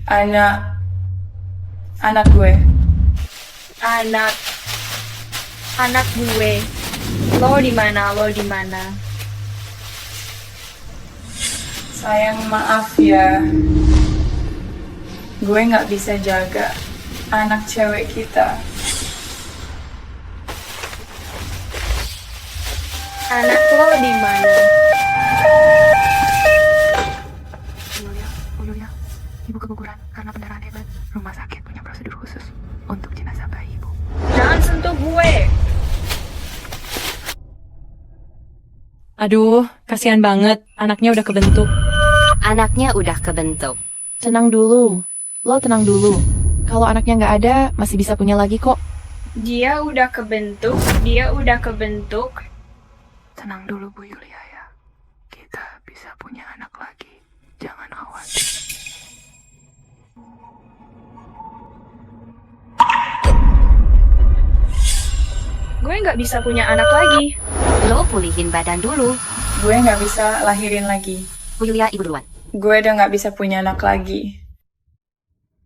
Anak anak gue. Anak anak gue. Lo di mana? Lo di mana? Sayang, maaf ya. Gue nggak bisa jaga anak cewek kita. Anak lo di mana? Yulia, ibu keguguran karena pendarahan hebat. Rumah sakit punya prosedur khusus untuk jenazah bayi ibu. Jangan sentuh gue. Aduh, kasihan banget. Anaknya udah kebentuk. Anaknya udah kebentuk. Tenang dulu. Lo tenang dulu. Kalau anaknya nggak ada, masih bisa punya lagi kok. Dia udah kebentuk. Dia udah kebentuk. Tenang dulu Bu Yulia ya. Kita bisa punya anak lagi. Jangan khawatir. Gue nggak bisa punya anak lagi. Lo pulihin badan dulu. Gue nggak bisa lahirin lagi. Bu Yulia, ibu duluan. Gue udah nggak bisa punya anak lagi.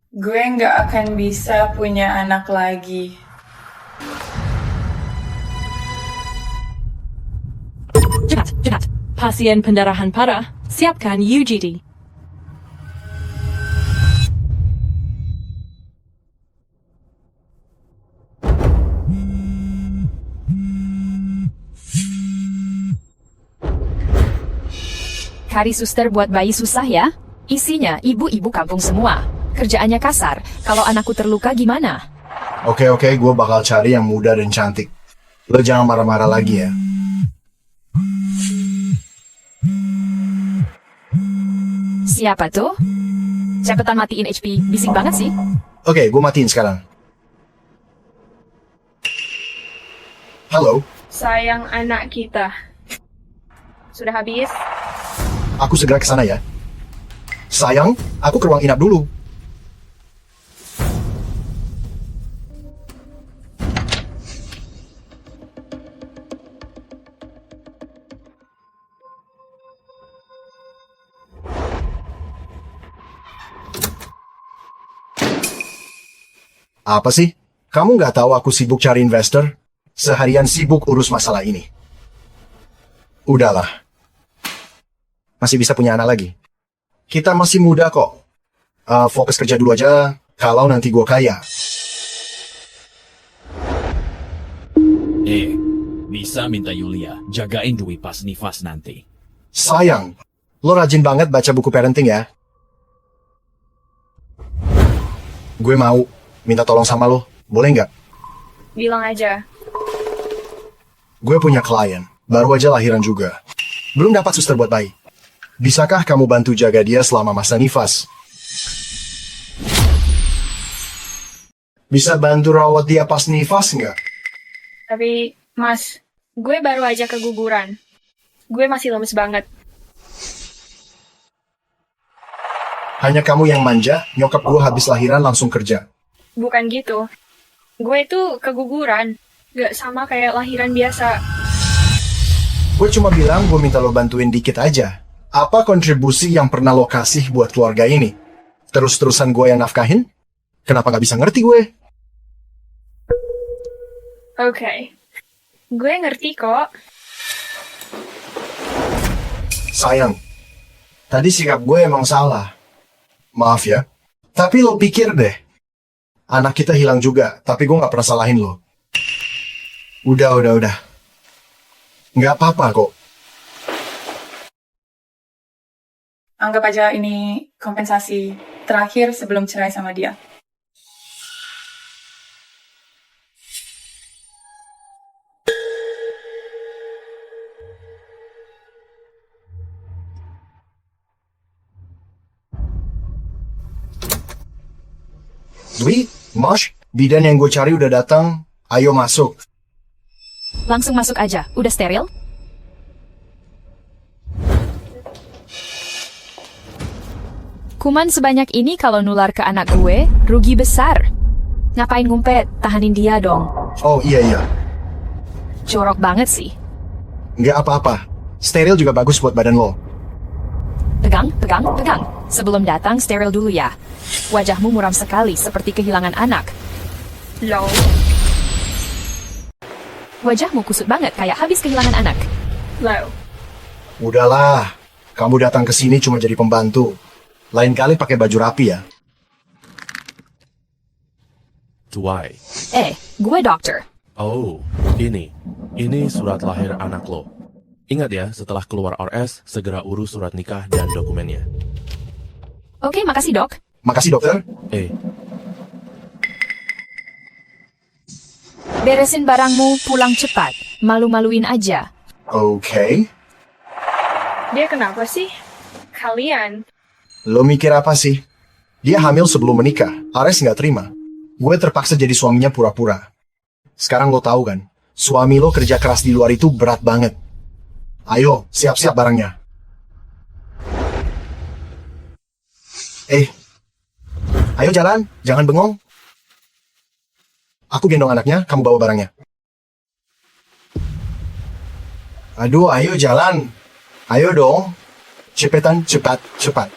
Gue nggak akan bisa punya anak lagi. Cepat, cepat. Pasien pendarahan parah. Siapkan UGD. Kari suster buat bayi susah ya? Isinya ibu-ibu kampung semua. Kerjaannya kasar. Kalau anakku terluka gimana? Oke, gue bakal cari yang muda dan cantik. Lo jangan marah-marah lagi ya. Siapa tuh? Cepetan matiin HP. Bising banget sih. Oke, gue matiin sekarang. Halo, Sayang anak kita. Sudah habis? aku segera ke sana ya. Sayang, aku ke ruang inap dulu. Apa sih? Kamu nggak tahu aku sibuk cari investor? Seharian sibuk urus masalah ini. Udahlah. Masih bisa punya anak lagi. Kita masih muda kok. Fokus kerja dulu aja, kalau nanti gue kaya. Bisa minta Yulia jagain Dwi pas nifas nanti. Sayang, lo rajin banget baca buku parenting ya. Gue mau minta tolong sama lo, boleh nggak? Bilang aja. Gue punya klien, baru aja lahiran juga. Belum dapat suster buat bayi. Bisakah kamu bantu jaga dia selama masa nifas? Bisa bantu rawat dia pas nifas nggak? Tapi, Mas, gue baru aja keguguran. Gue masih lemes banget. Hanya kamu yang manja, nyokap gue habis lahiran langsung kerja. Bukan gitu. Gue itu keguguran. Gak sama kayak lahiran biasa. Gue cuma bilang gue minta lo bantuin dikit aja. Apa kontribusi yang pernah lo kasih buat keluarga ini? Terus-terusan gue yang nafkahin? Kenapa gak bisa ngerti gue? Oke. Gue ngerti kok. Sayang, tadi sikap gue emang salah. Maaf ya. Tapi lo pikir deh. Anak kita hilang juga, tapi gue gak pernah salahin lo. Udah. Nggak apa-apa kok. Anggap aja ini kompensasi terakhir sebelum cerai sama dia. Dwi, Mosh, bidan yang gue cari udah datang. Ayo masuk. Langsung masuk aja. Udah steril? Kuman sebanyak ini kalau nular ke anak gue, rugi besar. Ngapain ngumpet? Tahanin dia dong. Oh iya. Jorok banget sih. Nggak apa-apa. Steril juga bagus buat badan lo. Pegang. Sebelum datang, steril dulu ya. Wajahmu muram sekali, seperti kehilangan anak. Low. Wajahmu kusut banget, kayak habis kehilangan anak. Low. Udahlah, kamu datang ke sini cuma jadi pembantu. Lain kali pakai baju rapi ya. Tuai. Gue dokter. Oh, ini surat lahir anak lo. Ingat ya, setelah keluar RS, segera urus surat nikah dan dokumennya. Oke, makasih dok. Makasih dokter. Beresin barangmu, pulang cepat. Malu-maluin aja. Oke. Dia kenapa sih? Kalian. Lo mikir apa sih? Dia hamil sebelum menikah. Ares nggak terima. Gue terpaksa jadi suaminya pura-pura. Sekarang lo tahu kan, suami lo kerja keras di luar itu berat banget. Ayo, siap-siap barangnya. Ayo jalan, jangan bengong. Aku gendong anaknya, kamu bawa barangnya. Aduh, ayo jalan. Ayo dong. Cepetan, cepat, cepat.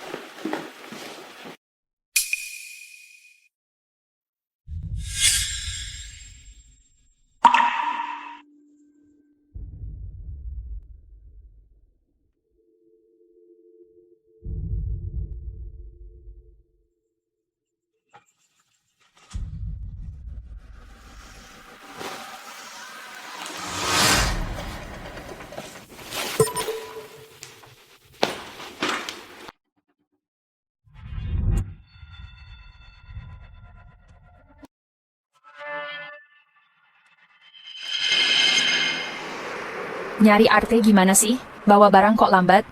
Nyari Arte gimana sih? Bawa barang kok lambat?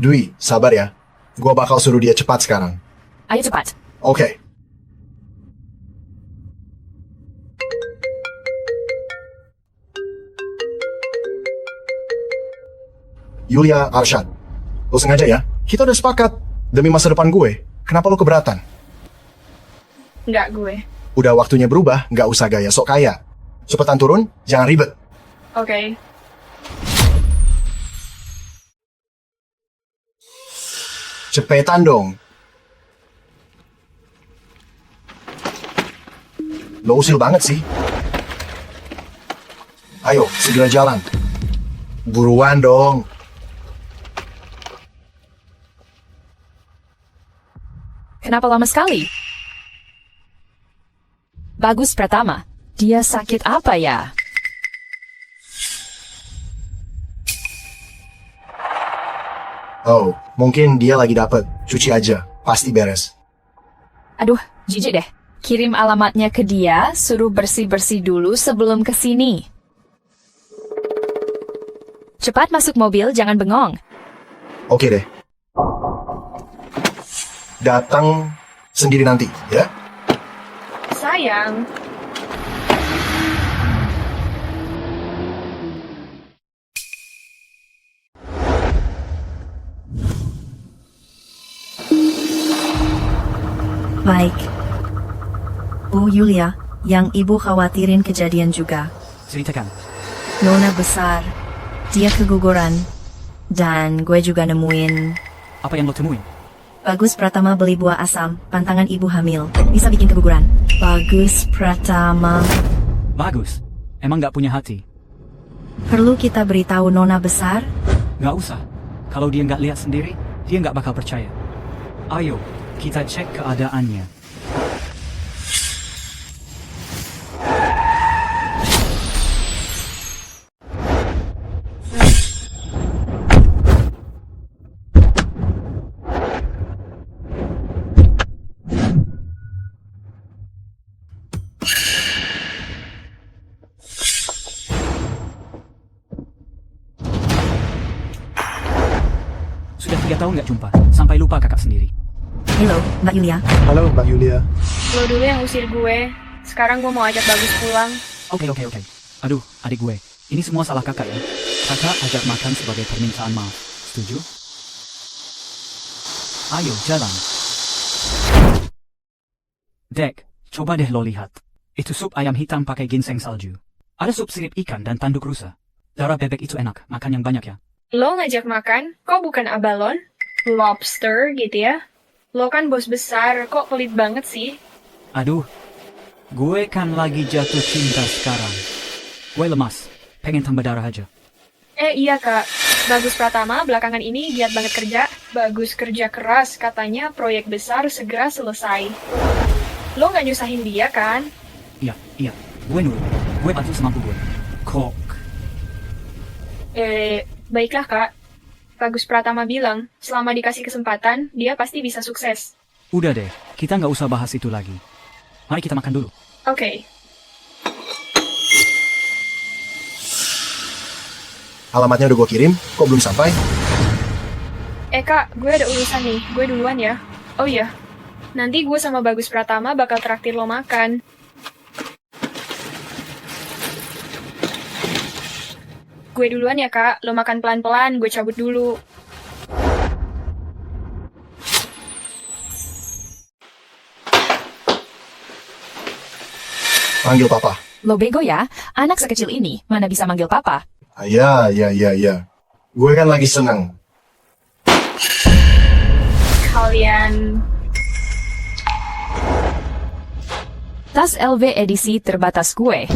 Dwi, sabar ya. Gua bakal suruh dia cepat sekarang. Ayo cepat. Oke. Yulia, Arshad. Lo sengaja ya? Kita udah sepakat. Demi masa depan gue. Kenapa lo keberatan? Nggak gue. Udah waktunya berubah, nggak usah gaya sok kaya. Cepetan turun, jangan ribet. Oke. Cepetan dong. Lo usil banget sih. Ayo, segera jalan. Buruan dong. Kenapa lama sekali? Bagus Pratama. Dia sakit apa ya? Oh, mungkin dia lagi dapet. Cuci aja, pasti beres. Aduh, jijik deh. Kirim alamatnya ke dia, suruh bersih-bersih dulu sebelum kesini. Cepat masuk mobil, jangan bengong. Oke deh. Datang sendiri nanti, ya? Sayang. Baik. Bu Yulia, yang ibu khawatirin kejadian juga. Ceritakan. Nona besar, dia keguguran, dan gue juga nemuin. Apa yang lo temuin? Bagus Pratama beli buah asam, pantangan ibu hamil, bisa bikin keguguran. Bagus Pratama. Bagus. Emang gak punya hati? Perlu kita beritahu Nona besar? Gak usah. Kalau dia gak lihat sendiri, dia gak bakal percaya. Ayo, kita cek keadaannya. Sudah 3 tahun gak jumpa, sampai lupa kakak sendiri. Halo, Mbak Yulia. Halo, Mbak Yulia. Lo dulu yang usir gue. Sekarang gue mau ajak Bagus pulang. Oke. Aduh, adik gue. Ini semua salah kakak ya. Kakak ajak makan sebagai permintaan maaf. Setuju? Ayo, jalan. Dek, coba deh lo lihat. Itu sup ayam hitam pakai ginseng salju. Ada sup sirip ikan dan tanduk rusa. Darah bebek itu enak, makan yang banyak ya. Lo ngajak makan? Kok bukan abalon? Lobster gitu ya? Lo kan bos besar, kok pelit banget sih? Aduh, gue kan lagi jatuh cinta sekarang. Gue lemas, pengen tambah darah aja. Iya kak, Bagus Pratama belakangan ini giat banget kerja. Bagus kerja keras, katanya proyek besar segera selesai. Lo nggak nyusahin dia kan? Iya, gue nurut. Gue bantu semampu gue. Kok. Baiklah kak. Bagus Pratama bilang, selama dikasih kesempatan, dia pasti bisa sukses. Udah deh, kita nggak usah bahas itu lagi. Mari kita makan dulu. Oke. Alamatnya udah gue kirim, kok belum sampai? Kak, gue ada urusan nih. Gue duluan ya. Oh iya, nanti gue sama Bagus Pratama bakal traktir lo makan. Gue duluan ya kak, lo makan pelan-pelan, gue cabut dulu. Panggil papa. Lo bego ya, anak sekecil ini mana bisa manggil papa? Ya. Gue kan lagi seneng. Kalian... Tas LV edisi terbatas gue.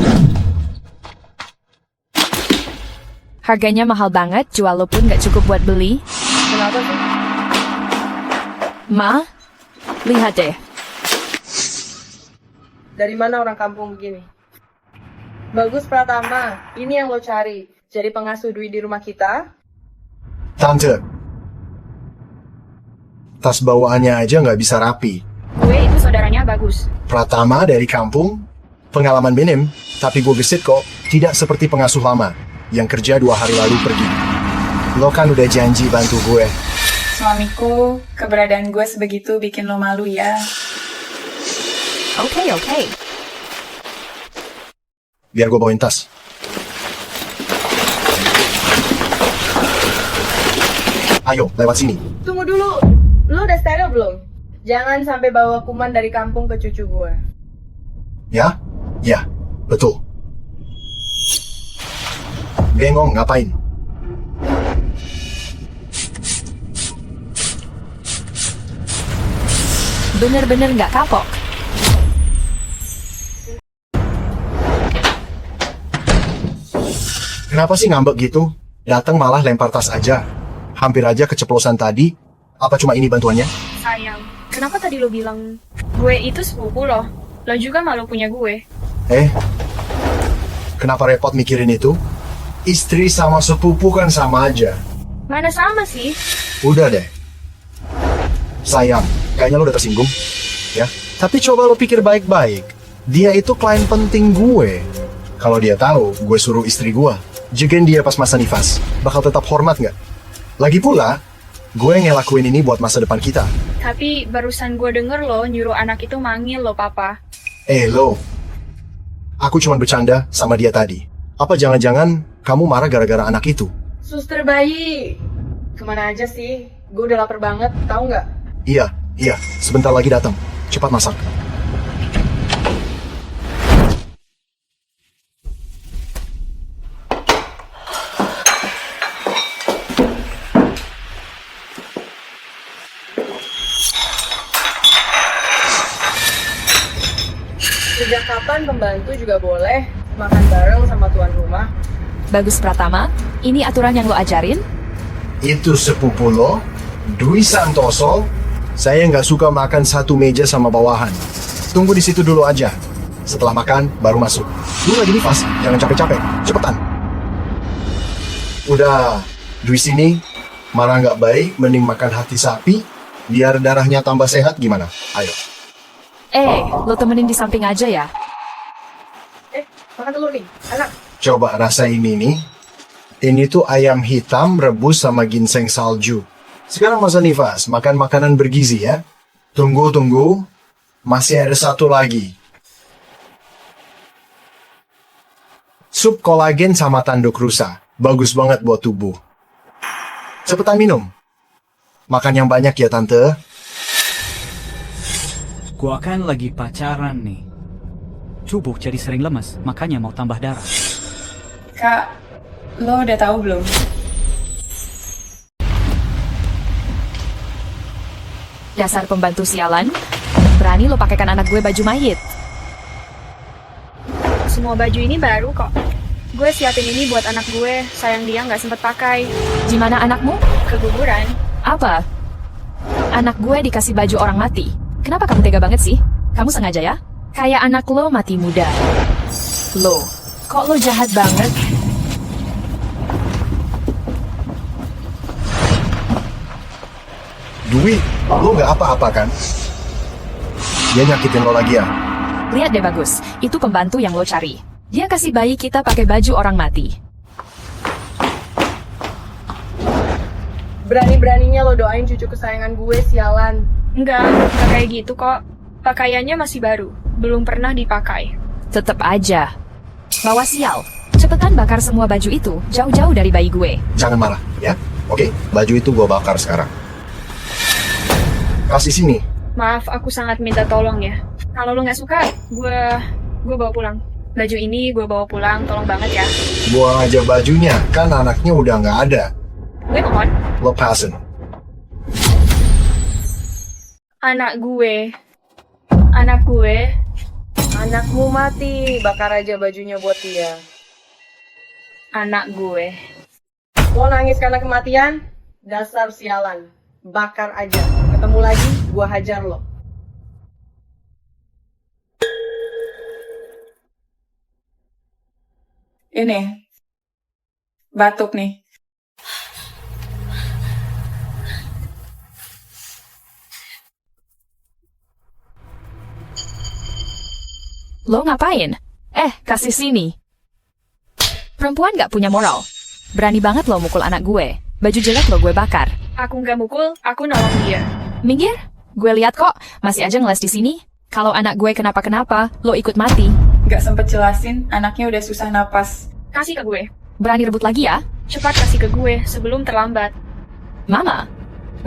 Harganya mahal banget, jual lo pun gak cukup buat beli. Kenapa sih? Ma, lihat deh. Dari mana orang kampung begini? Bagus Pratama, ini yang lo cari. Jadi pengasuh Dwi di rumah kita? Tante, tas bawaannya aja nggak bisa rapi. Gue itu saudaranya Bagus. Pratama dari kampung, pengalaman minim, tapi gue gesit kok, tidak seperti pengasuh lama, yang kerja 2 hari lalu pergi. Lo kan udah janji bantu gue. Suamiku, keberadaan gue sebegitu bikin lo malu ya. Oke. Biar gue bawain tas. Ayo, lewat sini. Tunggu dulu, lo udah steril belum? Jangan sampai bawa kuman dari kampung ke cucu gue. Ya, betul. Bengong, ngapain? Bener-bener gak kapok. Kenapa sih ngambek gitu? Datang malah lempar tas aja. Hampir aja keceplosan tadi. Apa cuma ini bantuannya? Sayang, kenapa tadi lo bilang gue itu sepupu lo? Lo juga malu punya gue. Kenapa repot mikirin itu? Istri sama sepupu kan sama aja. Mana sama sih? Udah deh. Sayang, kayaknya lo udah tersinggung. Ya, tapi coba lo pikir baik-baik. Dia itu klien penting gue. Kalau dia tahu gue suruh istri gue jagain dia pas masa nifas, bakal tetap hormat nggak? Lagi pula, gue ngelakuin ini buat masa depan kita. Tapi barusan gue denger lo nyuruh anak itu manggil lo papa. Lo, aku cuma bercanda sama dia tadi. Apa jangan-jangan kamu marah gara-gara anak itu? Suster bayi, kemana aja sih? Gue udah lapar banget, tahu nggak? Iya, sebentar lagi datang. Cepat masak. Sejak kapan pembantu juga boleh makan bareng sama tuan rumah? Bagus Pratama, ini aturan yang lo ajarin? Itu sepupu lo, Dwi Santoso. Saya nggak suka makan satu meja sama bawahan. Tunggu di situ dulu aja. Setelah makan, baru masuk. Lu lagi nifas, jangan capek-capek. Cepetan. Udah, Dwi sini. Malah nggak baik, mending makan hati sapi. Biar darahnya tambah sehat gimana? Ayo. Lo temenin di samping aja ya. Makan telur nih, anak. Coba rasain ini. Ini tuh ayam hitam rebus sama ginseng salju. Sekarang masa nifas, makan makanan bergizi ya. Tunggu. Masih ada satu lagi. Sup kolagen sama tanduk rusa. Bagus banget buat tubuh. Cepetan minum. Makan yang banyak ya, Tante. Gua kan lagi pacaran nih. Tubuh jadi sering lemas, makanya mau tambah darah. Kak, lo udah tahu belum? Dasar pembantu sialan. Berani lo pakaikan anak gue baju mayit. Semua baju ini baru kok. Gue siapin ini buat anak gue, sayang dia nggak sempet pakai. Gimana anakmu? Keguguran. Apa? Anak gue dikasih baju orang mati. Kenapa kamu tega banget sih? Kamu sengaja ya? Kayak anak lo mati muda. Lo, kok lo jahat banget? Dwi, lo nggak apa-apa kan? Dia nyakitin lo lagi ya? Lihat deh Bagus, itu pembantu yang lo cari. Dia kasih bayi kita pakai baju orang mati. Berani-beraninya lo doain cucu kesayangan gue, sialan. Enggak kayak gitu kok. Pakaiannya masih baru, belum pernah dipakai. Tetep aja. Bawa sial. Cepetan bakar semua baju itu, jauh-jauh dari bayi gue. Jangan marah, ya? Oke, baju itu gue bakar sekarang. Kasih sini. Maaf, aku sangat minta tolong ya. Kalau lo nggak suka, gue bawa pulang. Baju ini gue bawa pulang, tolong banget ya. Buang aja bajunya, kan anaknya udah nggak ada. Gue mohon. Lepasin. Anak gue. Anak gue. Anakmu mati, bakar aja bajunya buat dia. Anak gue. Lo nangis karena kematian? Dasar sialan. Bakar aja. Ketemu lagi, gua hajar lo. Ini. Batuk nih. Lo ngapain? Kasih sini. Perempuan gak punya moral. Berani banget lo mukul anak gue. Baju jelek lo gue bakar. Aku nggak mukul, aku nolong dia. Minggir. Gue lihat kok, masih aja ngeles di sini. Kalau anak gue kenapa-kenapa, lo ikut mati. Gak sempet jelasin, anaknya udah susah napas. Kasih ke gue. Berani rebut lagi ya? Cepat kasih ke gue sebelum terlambat. Mama.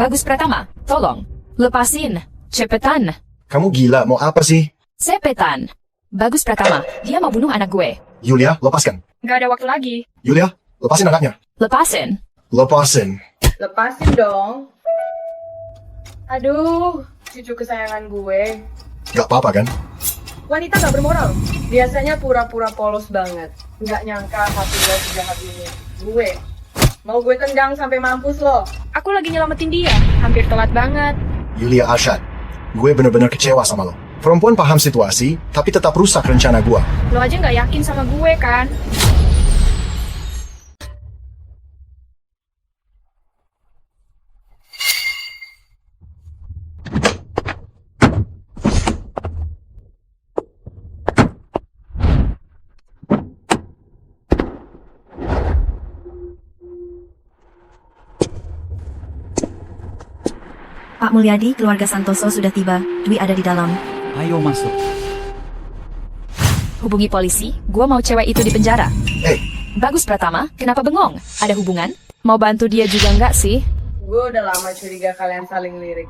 Bagus Pratama, tolong. Lepasin. Cepetan. Kamu gila, mau apa sih? Cepetan. Bagus Pratama, dia mau bunuh anak gue. Yulia, lepaskan. Gak ada waktu lagi. Yulia, lepasin anaknya. Lepasin. Lepasin. Lepasin dong. Aduh, cucu kesayangan gue. Gak apa-apa kan? Wanita gak bermoral. Biasanya pura-pura polos banget. Gak nyangka hati lo sejahat ini. Gue. Mau gue tendang sampai mampus lo. Aku lagi nyelamatin dia. Hampir telat banget. Yulia Arshad, gue bener-bener kecewa sama lo. Perempuan paham situasi, tapi tetap rusak rencana gue. Lo aja nggak yakin sama gue kan? Pak Mulyadi, keluarga Santoso sudah tiba. Dwi ada di dalam. Ayo masuk. Hubungi polisi, gue mau cewek itu di penjara. Bagus Pratama, kenapa bengong? Ada hubungan? Mau bantu dia juga nggak sih? Gue udah lama curiga kalian saling lirik.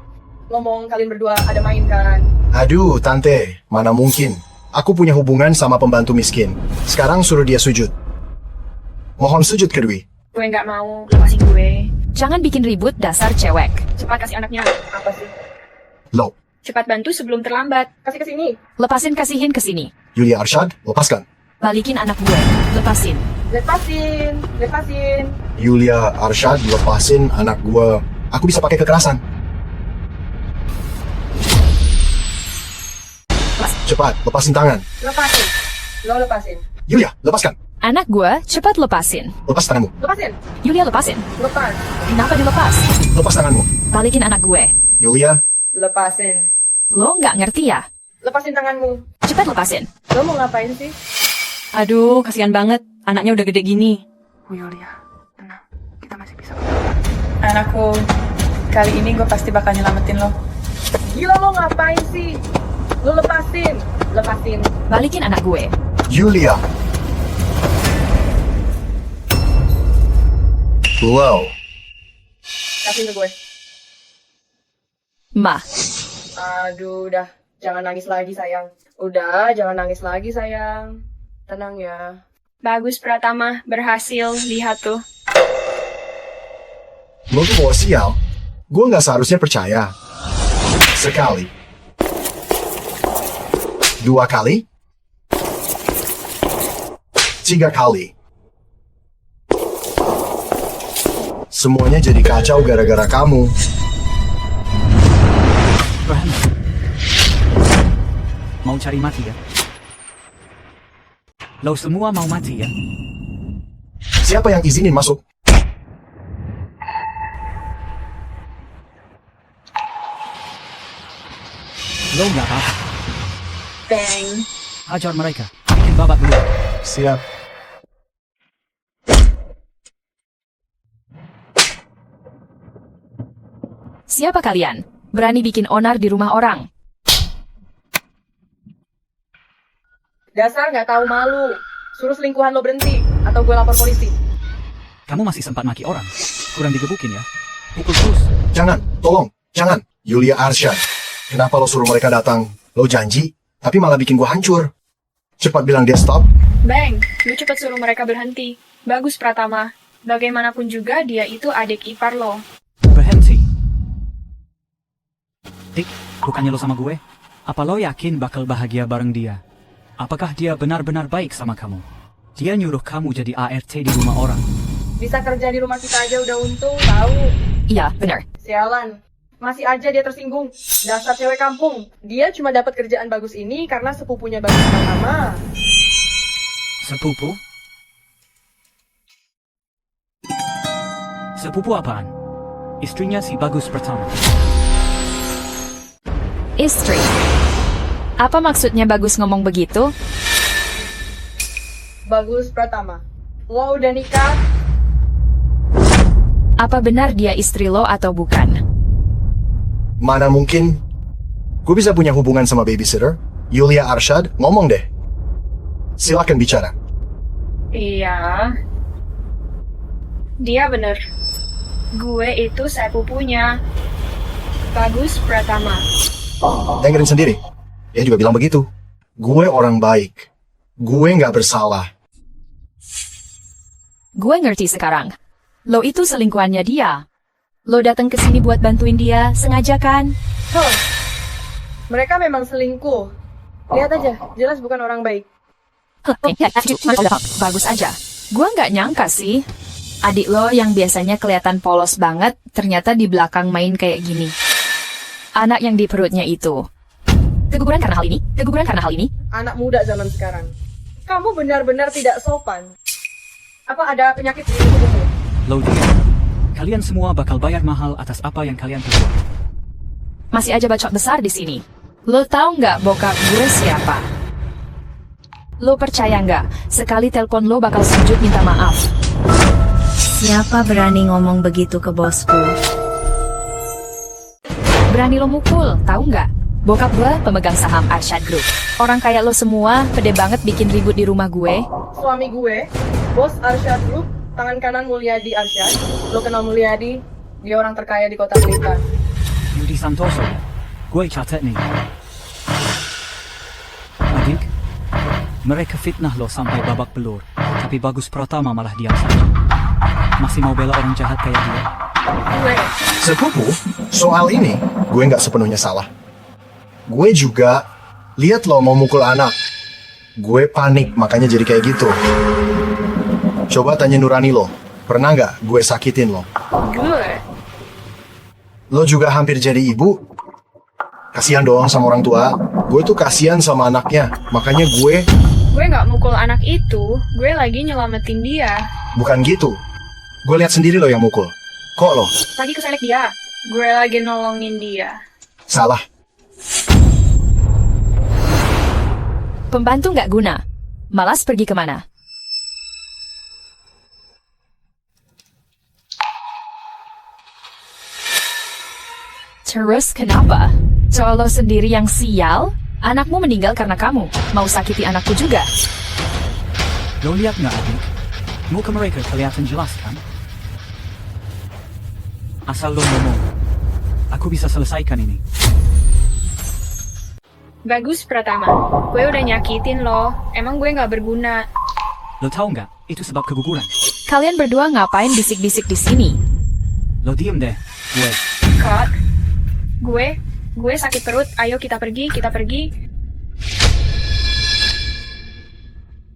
Ngomong kalian berdua ada main kan? Aduh, tante, mana mungkin. Aku punya hubungan sama pembantu miskin. Sekarang suruh dia sujud. Mohon sujud ke Dwi. Gue nggak mau, lepasin gue. Jangan bikin ribut, dasar cewek. Cepat kasih anaknya. Apa sih? Lo, Cepat bantu sebelum terlambat. Kasih ke sini. Lepasin, kasihin ke sini. Yulia Arshad, lepaskan. Balikin anak gue. Lepasin. Lepasin. Lepasin. Yulia Arshad, lepasin anak gue. Aku bisa pakai kekerasan. Cepat, lepasin tangan. Lepasin. Lo lepasin. Yulia, lepaskan. Anak gue, cepat lepasin. Lepas tanganmu. Lepasin. Yulia, lepasin. Lepas. Kenapa dilepas? Lepas tanganmu. Balikin anak gue. Yulia. Lepasin. Lo nggak ngerti ya? Lepasin tanganmu. Cepat lepasin. Lo mau ngapain sih? Aduh, kasihan banget. Anaknya udah gede gini. Bu Yulia, tenang. Kita masih bisa. Anakku, kali ini gue pasti bakal nyelamatin lo. Gila lo ngapain sih? Lo lepasin. Lepasin. Balikin anak gue. Yulia. Wow. Kasih ke gue. Ma. Aduh, udah. Jangan nangis lagi, sayang. Udah, jangan nangis lagi, sayang. Tenang ya. Bagus Pratama, berhasil. Lihat tuh. Lo tuh bawa sial. Gue nggak seharusnya percaya. Sekali. 2 kali. 3 kali. Semuanya jadi kacau gara-gara kamu. Berhenti. Mau cari mati ya? Lo semua mau mati ya? Siapa yang izinin masuk? Lo nggak apa-apa. Bang. Hajar mereka. Bikin babak dulu. Siap. Siapa kalian? Berani bikin onar di rumah orang? Dasar nggak tahu malu. Suruh selingkuhan lo berhenti, atau gue lapor polisi. Kamu masih sempat maki orang. Kurang digebukin ya. Pukul terus. Jangan, tolong, jangan. Yulia Arsyad. Kenapa lo suruh mereka datang? Lo janji, tapi malah bikin gua hancur. Cepat bilang dia stop. Bang, lu cepet suruh mereka berhenti. Bagus Pratama. Bagaimanapun juga dia itu adik ipar lo. Berhenti. Dik, bukannya lo sama gue? Apa lo yakin bakal bahagia bareng dia? Apakah dia benar-benar baik sama kamu? Dia nyuruh kamu jadi ART di rumah orang. Bisa kerja di rumah kita aja udah untung, tahu. Iya, benar. Sialan. Masih aja dia tersinggung. Dasar cewek kampung. Dia cuma dapat kerjaan bagus ini karena sepupunya Bagus Pratama. Sepupu? Sepupu apaan? Istrinya si Bagus Pratama. Istri. Apa maksudnya Bagus ngomong begitu? Bagus Pratama. Lo udah nikah? Apa benar dia istri lo atau bukan? Mana mungkin? Gue bisa punya hubungan sama babysitter? Yulia Arsyad, ngomong deh. Silakan bicara. Iya. Dia bener. Gue itu sepupunya Bagus Pratama. Dengerin sendiri. Dia juga bilang begitu. Gue orang baik. Gue nggak bersalah. Gue ngerti sekarang. Lo itu selingkuhannya dia. Lo datang ke sini buat bantuin dia, sengaja kan? Mereka memang selingkuh. Lihat aja, jelas bukan orang baik. Bagus aja. Gue nggak nyangka sih. Adik lo yang biasanya kelihatan polos banget, ternyata di belakang main kayak gini. Anak yang di perutnya itu. Keguguran karena hal ini? Keguguran karena hal ini? Anak muda zaman sekarang. Kamu benar-benar tidak sopan. Apa ada penyakit di tubuhmu? Lo diam. Kalian semua bakal bayar mahal atas apa yang kalian perbuat. Masih aja bacot besar di sini. Lo tahu nggak bokap gue siapa? Lo percaya nggak? Sekali telepon lo bakal sujud minta maaf. Siapa berani ngomong begitu ke bosku? Berani lo mukul, tahu nggak? Bokap gue pemegang saham Arsyad Group. Orang kayak lo semua pede banget bikin ribut di rumah gue. Suami gue, bos Arsyad Group, tangan kanan Mulyadi Arsyad. Lo kenal Mulyadi? Dia orang terkaya di kota Blitar. Yudi Santoso. Gue catat nih. Adik, mereka fitnah lo sampai babak belur. Tapi Bagus Pratama malah diam saja. Masih mau bela orang jahat kayak dia? Gue. Sepupu, soal ini gue nggak sepenuhnya salah. Gue juga lihat lo mau mukul anak. Gue panik, makanya jadi kayak gitu. Coba tanya Nurani lo, pernah nggak gue sakitin lo? Gue. Lo juga hampir jadi ibu. Kasihan doang sama orang tua. Gue tuh kasihan sama anaknya, makanya gue nggak mukul anak itu. Gue lagi nyelamatin dia. bukan gitu. Gue lihat sendiri lo yang mukul. Kok lo? Lagi keselek dia. Gue lagi nolongin dia. Salah. Pembantu nggak guna. Malas pergi kemana? Terus kenapa? Cowok lo sendiri yang sial? Anakmu meninggal karena kamu. Mau sakiti anakku juga? Lo lihat nggak adik? Muka mereka kelihatan jelas kan? Asal lo ngomong, aku bisa selesaikan ini. Bagus Pratama. Gue udah nyakitin lo. Emang gue nggak berguna. Lo tahu nggak? Itu sebab keguguran. Kalian berdua ngapain bisik-bisik di sini? Lo diem deh, gue. Kak, gue Gue sakit perut, ayo kita pergi,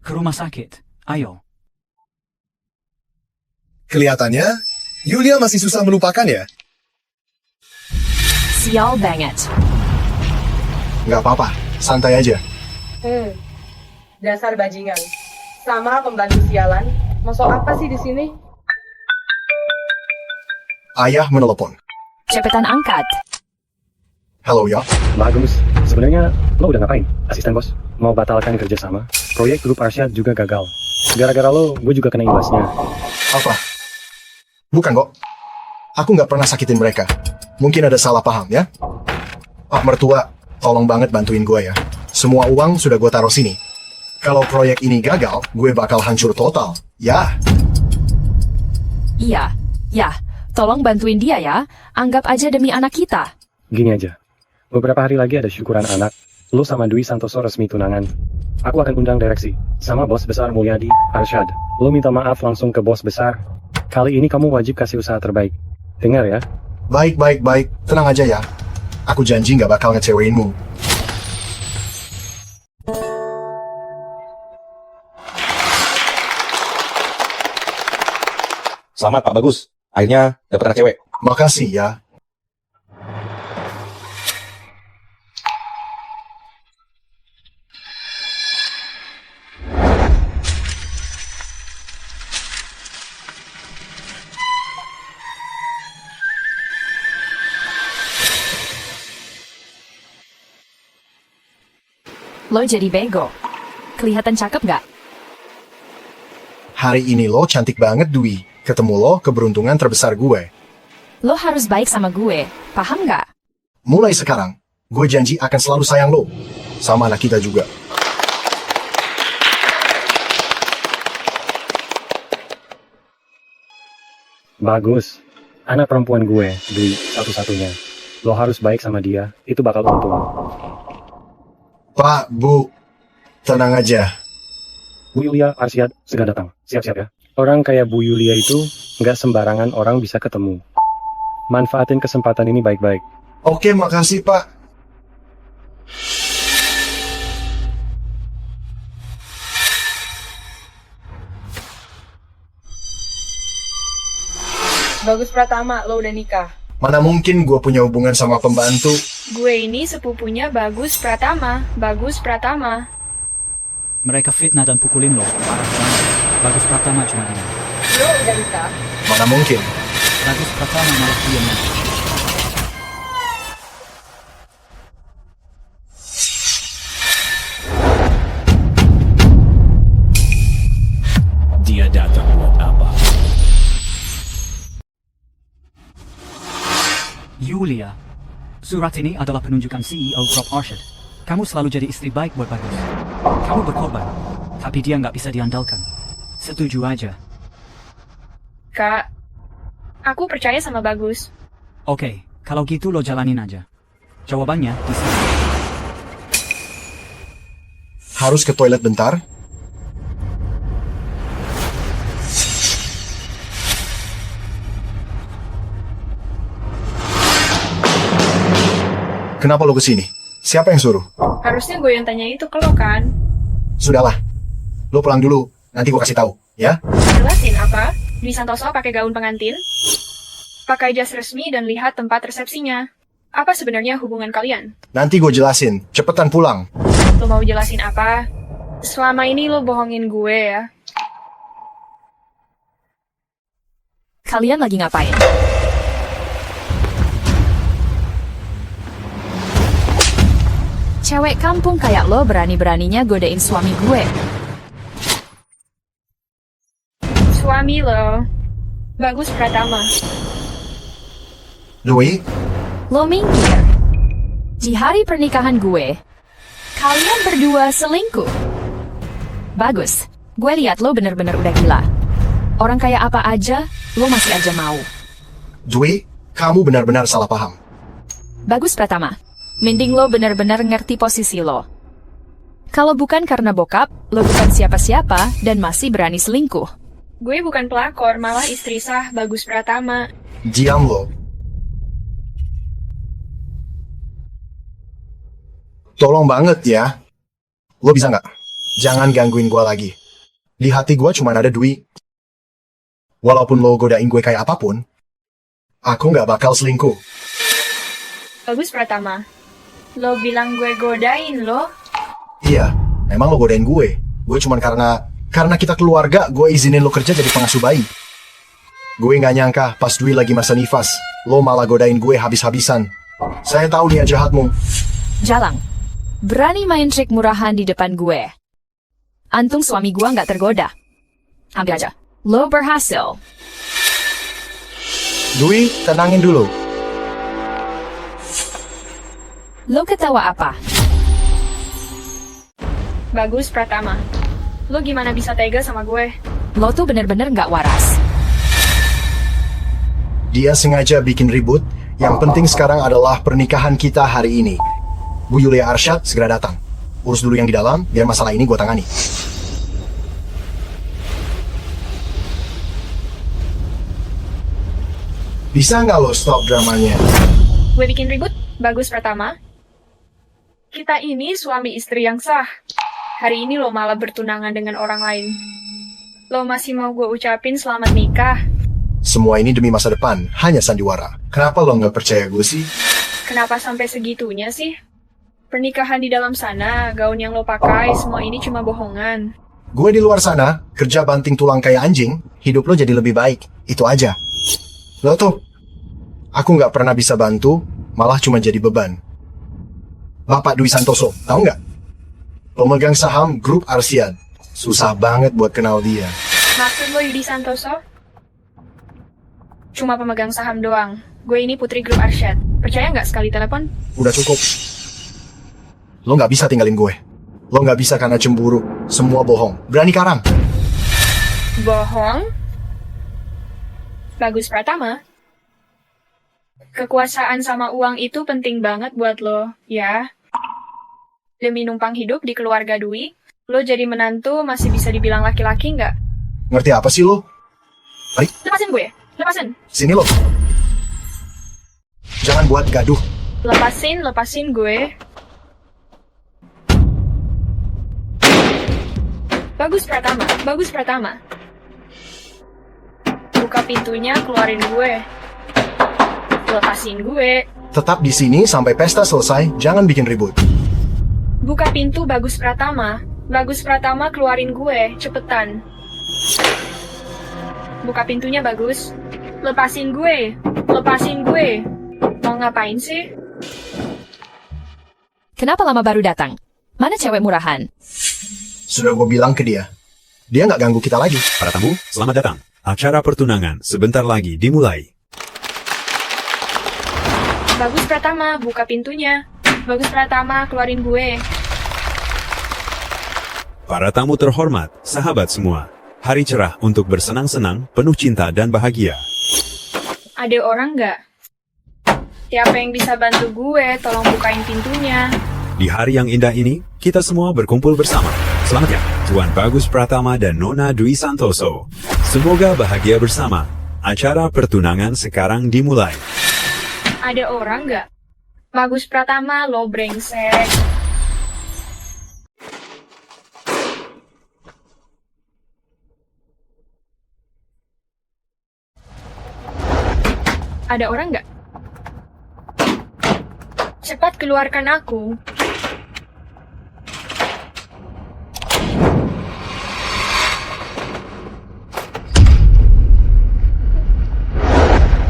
Ke rumah sakit. Ayo. Kelihatannya, Yulia masih susah melupakan ya? Sial banget. Nggak apa-apa, santai aja. Dasar bajingan. Sama pembantu sialan. Masuk apa sih di sini? Ayah menelepon. Cepetan angkat. Halo ya. Bagus. Sebenarnya lo udah ngapain? Asisten bos. Mau batalkan kerjasama. Proyek grup Arsyad juga gagal. Gara-gara lo, gue juga kena imbasnya. Apa? Bukan kok. Aku nggak pernah sakitin mereka. Mungkin ada salah paham ya. Pak mertua, tolong banget bantuin gue ya. Semua uang sudah gue taruh sini. Kalau proyek ini gagal, gue bakal hancur total. Ya. Iya, ya. Tolong bantuin dia ya. Anggap aja demi anak kita. Gini aja. Beberapa hari lagi ada syukuran anak. Lo sama Dwi Santoso resmi tunangan. Aku akan undang direksi. Sama bos besar Mulyadi, Arsyad. Lo minta maaf langsung ke bos besar. Kali ini kamu wajib kasih usaha terbaik. Dengar ya. Baik. Tenang aja ya. Aku janji nggak bakal ngeceweinmu. Selamat Pak Bagus. Akhirnya dapat anak cewek. Makasih ya. Lo jadi bego. Kelihatan cakep gak? Hari ini lo cantik banget, Dwi. Ketemu lo keberuntungan terbesar gue. Lo harus baik sama gue. Paham gak? Mulai sekarang, gue janji akan selalu sayang lo. Sama anak kita juga. Bagus. Anak perempuan gue, Dwi, satu-satunya. Lo harus baik sama dia. Itu bakal untung. Pak, Bu, tenang aja. Bu Yulia, Arsyad, segera datang. Siap-siap ya. Orang kayak Bu Yulia itu nggak sembarangan orang bisa ketemu. Manfaatin kesempatan ini baik-baik. Oke, makasih Pak. Bagus Pratama, lo udah nikah. Mana mungkin gue punya hubungan sama pembantu. Gue ini sepupunya Bagus Pratama. Mereka fitnah dan pukulin lo. Parah banget. Bagus Pratama cuma diam. Lo udah nikah? Mana mungkin. Bagus Pratama malah diam aja. Dia datang buat apa? Yulia, surat ini adalah penunjukan CEO Grup Arsyad. Kamu selalu jadi istri baik buat Bagus. Kamu berkorban, tapi dia nggak bisa diandalkan. Setuju aja. Kak, aku percaya sama Bagus. Oke, kalau gitu lo jalanin aja. Jawabannya di sini. Harus ke toilet bentar? Kenapa lo kesini? Siapa yang suruh? Harusnya gue yang tanya itu ke lo kan? Sudahlah. Lo pulang dulu. Nanti gue kasih tahu, ya? Jelasin apa? Dwi Santoso pakai gaun pengantin? Pakai jas resmi dan lihat tempat resepsinya. Apa sebenarnya hubungan kalian? Nanti gue jelasin. Cepetan pulang. Lo mau jelasin apa? Selama ini lo bohongin gue ya. Kalian lagi ngapain? Cewek kampung kayak lo berani-beraninya godain suami gue. Suami lo, Bagus Pratama. Dwi? Lo minggir. Di hari pernikahan gue, kalian berdua selingkuh. Bagus, gue lihat lo bener-bener udah gila. Orang kayak apa aja, lo masih aja mau. Dwi, kamu benar-benar salah paham. Bagus Pratama, mending lo bener-bener ngerti posisi lo. Kalau bukan karena bokap, lo bukan siapa-siapa dan masih berani selingkuh. Gue bukan pelakor, malah istri sah Bagus Pratama. Diam lo. Tolong banget ya. Lo bisa nggak? Jangan gangguin gue lagi. Di hati gue cuma ada Dwi. Walaupun lo godain gue kayak apapun, aku nggak bakal selingkuh. Bagus Pratama. Lo bilang gue godain lo? Iya, emang lo godain gue. Gue cuman karena kita keluarga, gue izinin lo kerja jadi pengasuh bayi. Gue nggak nyangka pas Dwi lagi masa nifas, lo malah godain gue habis-habisan. Saya tahu niat jahatmu. Jalang, berani main trik murahan di depan gue. Antung suami gue nggak tergoda. Ambil aja. Lo berhasil. Dwi, tenangin dulu. Lo ketawa apa? Bagus Pratama. Lo gimana bisa tega sama gue? Lo tuh bener-bener nggak waras. Dia sengaja bikin ribut. Yang penting sekarang adalah pernikahan kita hari ini. Bu Yulia Arsyad segera datang. Urus dulu yang di dalam, biar masalah ini gue tangani. Bisa nggak lo stop dramanya? Gue bikin ribut? Bagus Pratama. Kita ini suami istri yang sah. Hari ini lo malah bertunangan dengan orang lain. Lo masih mau gue ucapin selamat nikah? Semua ini demi masa depan, hanya sandiwara. Kenapa lo nggak percaya gue sih? Kenapa sampai segitunya sih? Pernikahan di dalam sana, gaun yang lo pakai, semua ini cuma bohongan. Gue di luar sana, kerja banting tulang kayak anjing, hidup lo jadi lebih baik. Itu aja. Lo tuh, aku nggak pernah bisa bantu, malah cuma jadi beban. Bapak Dwi Santoso, tahu nggak? Pemegang saham grup Arsyad. Susah banget buat kenal dia. Maksud lo Yudi Santoso? Cuma pemegang saham doang. Gue ini putri grup Arsyad. Percaya nggak sekali telepon? Udah cukup. Lo nggak bisa tinggalin gue. Lo nggak bisa karena cemburu. Semua bohong. Berani karang. Bohong? Bagus Pratama. Kekuasaan sama uang itu penting banget buat lo, ya. Demi numpang hidup di keluarga Dwi, lo jadi menantu masih bisa dibilang laki-laki nggak? Ngerti apa sih lo? Ayo. Lepasin gue, lepasin. Sini lo. Jangan buat gaduh. Lepasin gue. Bagus Pratama. Buka pintunya, keluarin gue. Lepasin gue. Tetap di sini sampai pesta selesai, jangan bikin ribut. Buka pintu Bagus Pratama. Bagus Pratama, keluarin gue, cepetan. Buka pintunya Bagus. Lepasin gue. Mau ngapain sih? Kenapa lama baru datang? Mana cewek murahan? Sudah gue bilang ke dia. Dia nggak ganggu kita lagi. Para tamu, selamat datang. Acara pertunangan sebentar lagi dimulai. Bagus Pratama, buka pintunya. Bagus Pratama, keluarin gue. Para tamu terhormat, sahabat semua. Hari cerah untuk bersenang-senang, penuh cinta dan bahagia. Ada orang nggak? Siapa yang bisa bantu gue? Tolong bukain pintunya. Di hari yang indah ini, kita semua berkumpul bersama. Selamat ya, Tuan Bagus Pratama dan Nona Dwi Santoso. Semoga bahagia bersama. Acara pertunangan sekarang dimulai. Ada orang nggak? Bagus Pratama, lo brengsek. Ada orang nggak? Cepat keluarkan aku.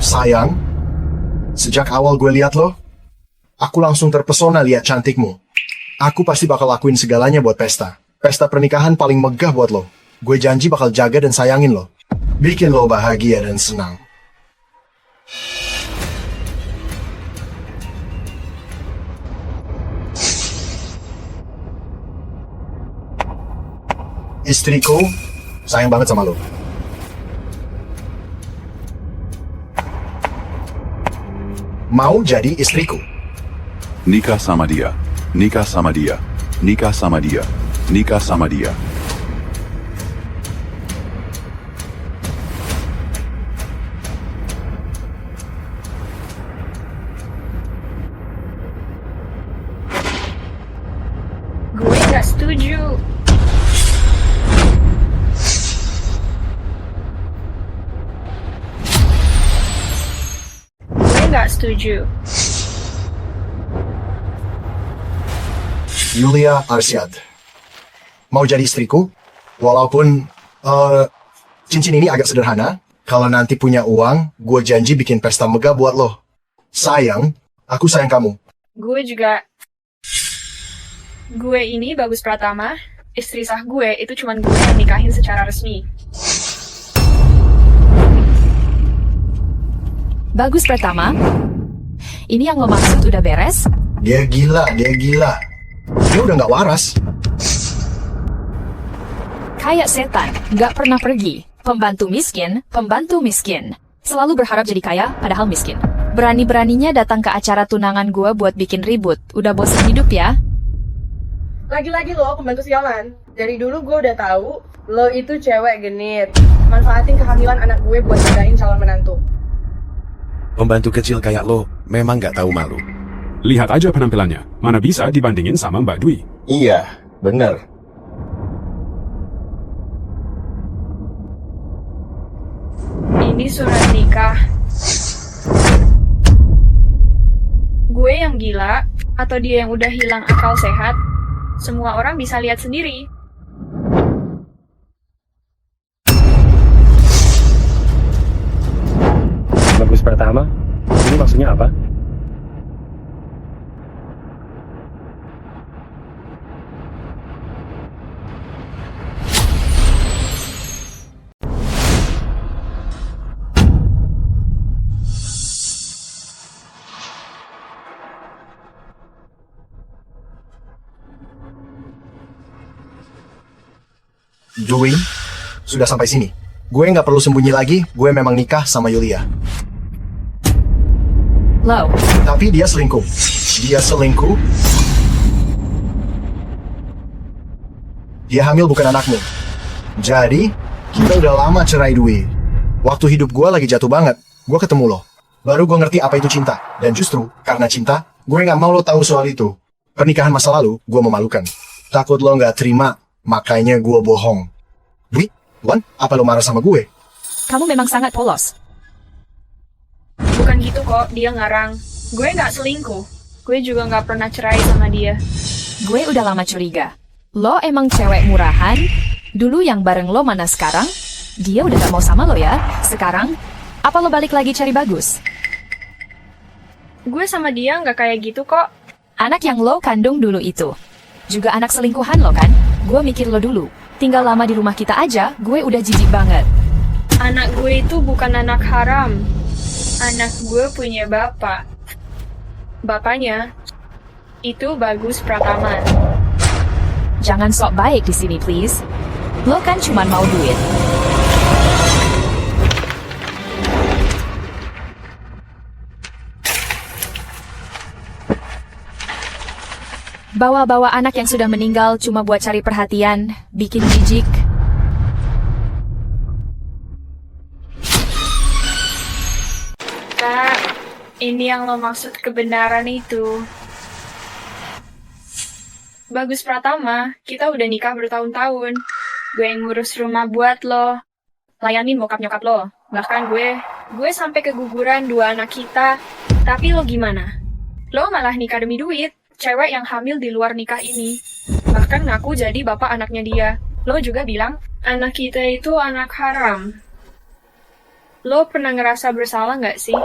Sayang, sejak awal gue lihat lo, aku langsung terpesona lihat cantikmu. Aku pasti bakal lakuin segalanya buat pesta. Pesta pernikahan paling megah buat lo. Gue janji bakal jaga dan sayangin lo. Bikin lo bahagia dan senang. Istriku, sayang banget sama lo. Mau jadi istriku? Nikah sama dia. Nikah sama dia. Nikah sama dia. Nikah sama dia. nggak setuju. Gue nggak setuju. Yulia Arsyad. Mau jadi istriku? Walaupun cincin ini agak sederhana. Kalau nanti punya uang, gue janji bikin pesta megah buat lo. Sayang, aku sayang kamu. Gue juga. Gue ini Bagus Pratama. Istri sah gue itu cuman gue yang nikahin secara resmi. Bagus Pratama? Ini yang lo maksud udah beres? Dia gila. Dia udah nggak waras. Kayak setan, nggak pernah pergi. Pembantu miskin. Selalu berharap jadi kaya, padahal miskin. Berani-beraninya datang ke acara tunangan gue buat bikin ribut. Udah bosan hidup ya? Lagi-lagi lo pembantu sialan. Dari dulu gue udah tahu lo itu cewek genit. Manfaatin kehamilan anak gue buat jagain calon menantu. Pembantu kecil kayak lo memang nggak tahu malu. Lihat aja penampilannya. Mana bisa dibandingin sama Mbak Dwi. Iya, bener. Ini surat nikah. Gue yang gila, atau dia yang udah hilang akal sehat? Semua orang bisa lihat sendiri. Bagus Pratama, ini maksudnya apa? Dwi, sudah sampai sini. Gue nggak perlu sembunyi lagi, gue memang nikah sama Yulia. Lo. Tapi dia selingkuh. Dia hamil bukan anakmu. Jadi, kita udah lama cerai, Dwi. Waktu hidup gue lagi jatuh banget, gue ketemu lo. Baru gue ngerti apa itu cinta. Dan justru, karena cinta, gue nggak mau lo tahu soal itu. Pernikahan masa lalu, gue memalukan. Takut lo nggak terima, makanya gue bohong. Dwi, Wan, apa lo marah sama gue? Kamu memang sangat polos. Bukan gitu kok, dia ngarang. Gue nggak selingkuh. Gue juga nggak pernah cerai sama dia. Gue udah lama curiga. Lo emang cewek murahan? Dulu yang bareng lo mana sekarang? Dia udah gak mau sama lo ya? Sekarang, apa lo balik lagi cari Bagus? Gue sama dia nggak kayak gitu kok. Anak yang lo kandung dulu itu juga anak selingkuhan lo kan? Gue mikir lo dulu. Tinggal lama di rumah kita aja, gue udah jijik banget. Anak gue itu bukan anak haram. Anak gue punya bapak. Bapaknya itu Bagus Pratama. Jangan sok baik di sini, please. Lo kan cuma mau duit. Bawa-bawa anak yang sudah meninggal cuma buat cari perhatian, bikin jijik. Kak, ini yang lo maksud kebenaran itu. Bagus Pratama, kita udah nikah bertahun-tahun. Gue yang ngurus rumah buat lo. Layanin bokap nyokap lo. Bahkan gue sampai keguguran 2 anak kita. Tapi lo gimana? Lo malah nikah demi duit. Cewek yang hamil di luar nikah ini. Bahkan ngaku jadi bapak anaknya dia. Lo juga bilang, anak kita itu anak haram. Lo pernah ngerasa bersalah nggak sih?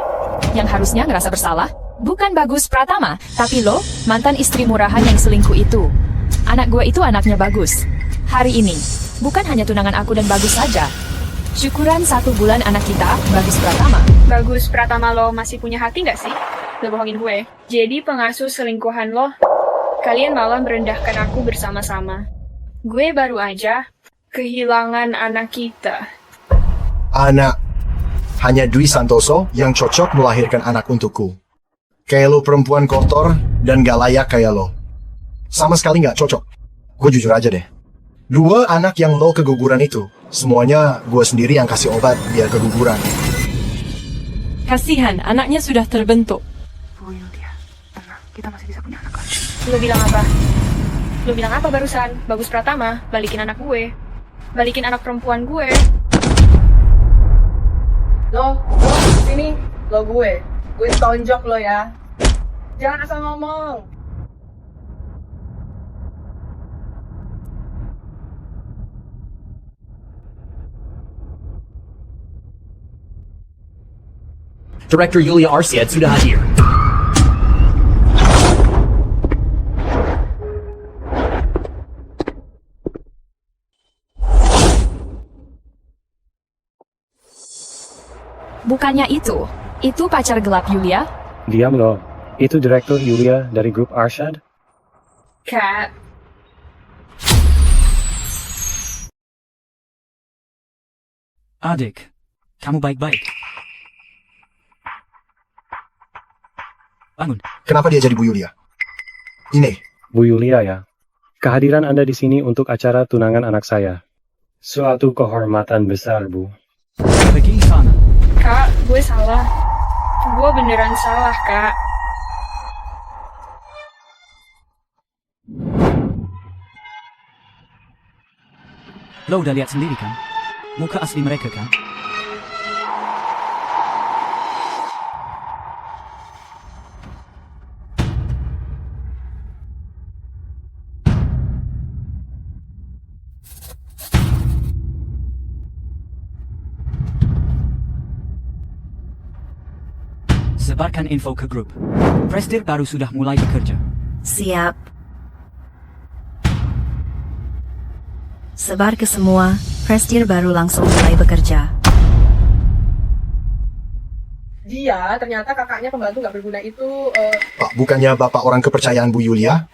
Yang harusnya ngerasa bersalah bukan Bagus Pratama, tapi lo, mantan istri murahan yang selingkuh itu. Anak gue itu anaknya Bagus. Hari ini, bukan hanya tunangan aku dan Bagus saja. Syukuran 1 bulan anak kita, Bagus Pratama. Bagus Pratama lo masih punya hati nggak sih? Lo bohongin gue. Jadi pengasuh selingkuhan lo, kalian malah merendahkan aku bersama-sama. Gue baru aja kehilangan anak kita. Anak. Hanya Dwi Santoso yang cocok melahirkan anak untukku. Kayak lo perempuan kotor dan gak layak kayak lo. Sama sekali gak cocok. Gue jujur aja deh. 2 anak yang lo keguguran itu, semuanya gue sendiri yang kasih obat biar keguguran. Kasihan, anaknya sudah terbentuk. Bu Yulia, tenang. Kita masih bisa punya anak lagi. Lo bilang apa? Lu bilang apa barusan? Bagus Pratama, balikin anak gue. Balikin anak perempuan gue. Lo, sini, lo gue. Gue tonjok lo ya. Jangan asal ngomong. Director Yulia Arsyad sudah hadir. Bukannya itu pacar gelap Yulia? Diam lo. Itu Direktur Yulia dari grup Arshad? Kak, Adik, kamu baik-baik. Bangun. Kenapa dia jadi Bu Yulia? Ini. Bu Yulia ya. Kehadiran Anda di sini untuk acara tunangan anak saya. Suatu kehormatan besar, Bu. Pergi sana. Kak, gue salah. Gue beneran salah, Kak. Lo udah lihat sendiri kan? Muka asli mereka kan? Sebarkan info ke grup. Presidir baru sudah mulai bekerja. Siap. Sebar ke semua, Presidir baru langsung mulai bekerja. Dia ternyata kakaknya pembantu gak berguna itu. Pak, bukannya Bapak orang kepercayaan Bu Yulia?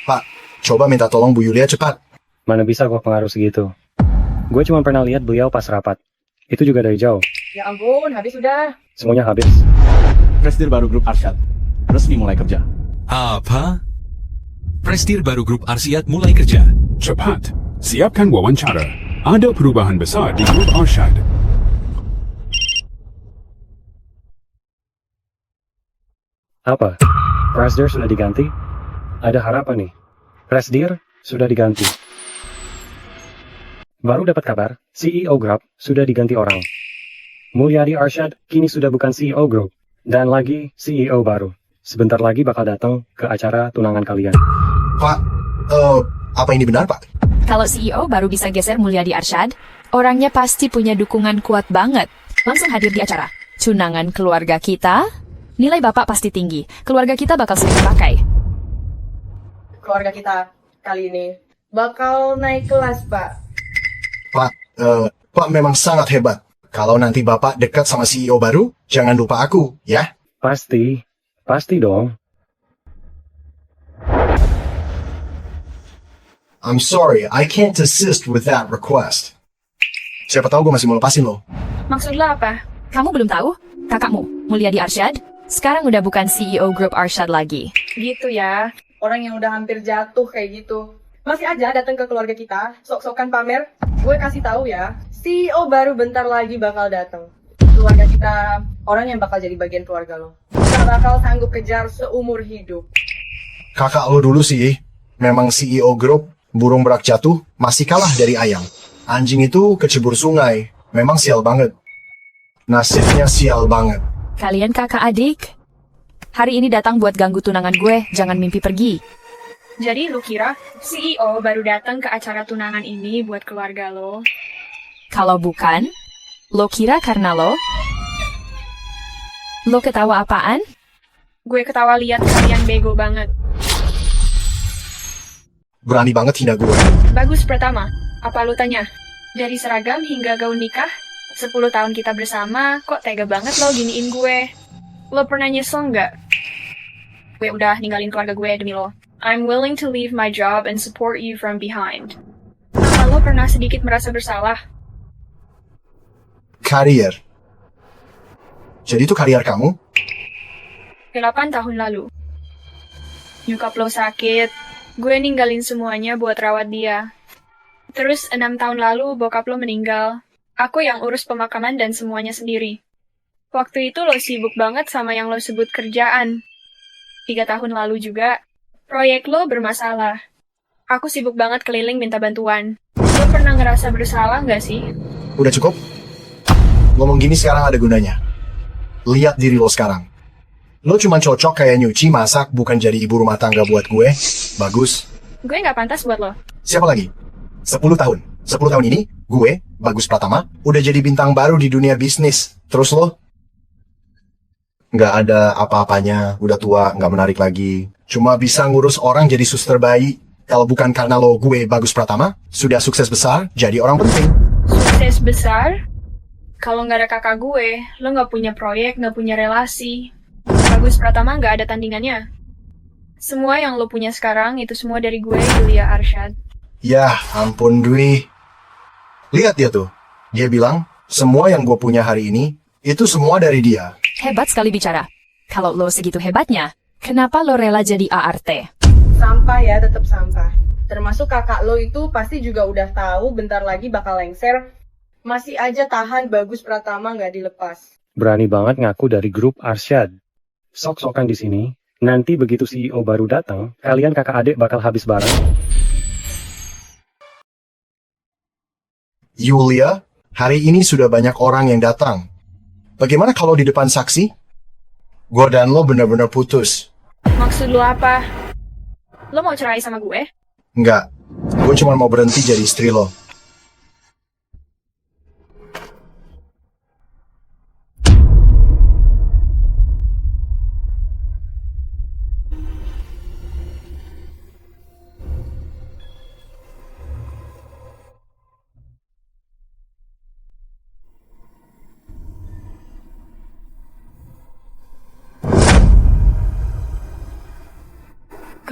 Pak, coba minta tolong Bu Yulia cepat. Mana bisa kok pengaruh segitu. Gue cuma pernah lihat beliau pas rapat. Itu juga dari jauh. Ya ampun, habis sudah. Semuanya habis. Presidir baru grup Arsyad resmi mulai kerja. Apa? Presidir baru grup Arsyad mulai kerja. Cepat, siapkan wawancara. Ada perubahan besar di grup Arsyad. Apa? Presidir sudah diganti? Ada harapan nih. Presidir sudah diganti. Baru dapat kabar, CEO Grup sudah diganti orang. Mulyadi Arsyad kini sudah bukan CEO Grup. Dan lagi CEO baru. Sebentar lagi bakal datang ke acara tunangan kalian. Pak, apa ini benar, Pak? Kalau CEO baru bisa geser Mulyadi Arsyad, orangnya pasti punya dukungan kuat banget. Langsung hadir di acara. Tunangan keluarga kita, nilai Bapak pasti tinggi. Keluarga kita bakal sering pakai. Keluarga kita kali ini bakal naik kelas, Pak. Pak memang sangat hebat. Kalau nanti Bapak dekat sama CEO baru, jangan lupa aku, ya? Pasti dong. I'm sorry, I can't assist with that request. Siapa tahu gue masih mau lepasin lo. Maksud lo apa? Kamu belum tahu? Kakakmu, Mulyadi Arsyad, sekarang udah bukan CEO Grup Arsyad lagi. Gitu ya. Orang yang udah hampir jatuh kayak gitu. Masih aja datang ke keluarga kita, sok-sokan pamer. Gue kasih tahu ya, CEO baru bentar lagi bakal datang. Keluarga kita, orang yang bakal jadi bagian keluarga lo. Gak bakal sanggup kejar seumur hidup. Kakak lo dulu sih, memang CEO grup, burung berak jatuh, masih kalah dari ayam. Anjing itu kecebur sungai, memang sial banget. Nasibnya sial banget. Kalian kakak adik, hari ini datang buat ganggu tunangan gue, jangan mimpi pergi. Jadi lu kira CEO baru datang ke acara tunangan ini buat keluarga lo? Kalau bukan, lo kira karena lo ketawa apaan? Gue ketawa lihat kalian bego banget. Berani banget hina gue. Bagus Pratama, apa lu tanya? Dari seragam hingga gaun nikah, 10 tahun kita bersama, kok tega banget lo giniin gue? Lo pernah nyesel nggak? Gue udah ninggalin keluarga gue demi lo. I'm willing to leave my job and support you from behind. Apa lo pernah sedikit merasa bersalah? Karier. Jadi itu karier kamu? 8 tahun lalu. Nyokap lo sakit, gue ninggalin semuanya buat rawat dia. Terus 6 tahun lalu bokap lo meninggal. Aku yang urus pemakaman dan semuanya sendiri. Waktu itu lo sibuk banget sama yang lo sebut kerjaan. 3 tahun lalu juga, proyek lo bermasalah. Aku sibuk banget keliling minta bantuan. Lo pernah ngerasa bersalah nggak sih? Udah cukup? Ngomong gini sekarang ada gunanya. Lihat diri lo sekarang. Lo cuma cocok kayak nyuci, masak, bukan jadi ibu rumah tangga buat gue. Bagus. Gue nggak pantas buat lo. Siapa lagi? 10 tahun. 10 tahun ini, gue, Bagus Pratama, udah jadi bintang baru di dunia bisnis. Terus lo? Nggak ada apa-apanya, udah tua, nggak menarik lagi. Cuma bisa ngurus orang jadi suster bayi. Kalau bukan karena lo, gue, Bagus Pratama, sudah sukses besar, jadi orang penting. Sukses besar? Kalau nggak ada kakak gue, lo nggak punya proyek, nggak punya relasi. Bagus Pratama nggak ada tandingannya. Semua yang lo punya sekarang, itu semua dari gue, Yulia Arsyad. Yah, ampun Dwi. Lihat dia tuh. Dia bilang, semua yang gue punya hari ini, itu semua dari dia. Hebat sekali bicara. Kalau lo segitu hebatnya, kenapa lo rela jadi ART? Sampah ya, tetap sampah. Termasuk kakak lo itu pasti juga udah tahu bentar lagi bakal lengser. Masih aja tahan Bagus Pratama nggak dilepas. Berani banget ngaku dari grup Arsyad. Sok-sokan di sini, nanti begitu CEO baru datang, kalian kakak adik bakal habis bareng. Yulia, hari ini sudah banyak orang yang datang. Bagaimana kalau di depan saksi? Gue dan lo benar-benar putus. Maksud lo apa? Lo mau cerai sama gue? Enggak, gue cuma mau berhenti jadi istri lo.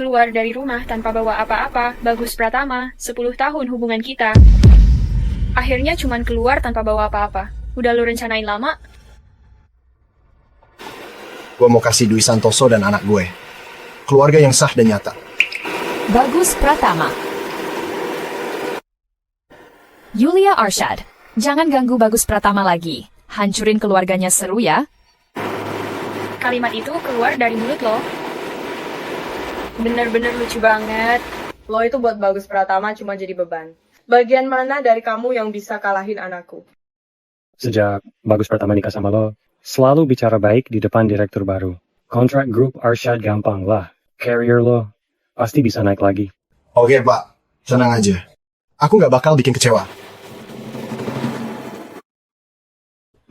Keluar dari rumah tanpa bawa apa-apa, Bagus Pratama, 10 tahun hubungan kita. Akhirnya cuman keluar tanpa bawa apa-apa. Udah lu rencanain lama? Gue mau kasih Dwi Santoso dan anak gue. Keluarga yang sah dan nyata. Bagus Pratama. Yulia Arsyad, jangan ganggu Bagus Pratama lagi. Hancurin keluarganya seru ya. Kalimat itu keluar dari mulut lo. Bener-bener lucu banget. Lo itu buat Bagus Pratama cuma jadi beban. Bagian mana dari kamu yang bisa kalahin anakku? Sejak Bagus Pratama nikah sama lo, selalu bicara baik di depan direktur baru. Kontrak grup Arsyad gampang lah. Carrier lo pasti bisa naik lagi. Oke Pak, tenang aja. Aku nggak bakal bikin kecewa.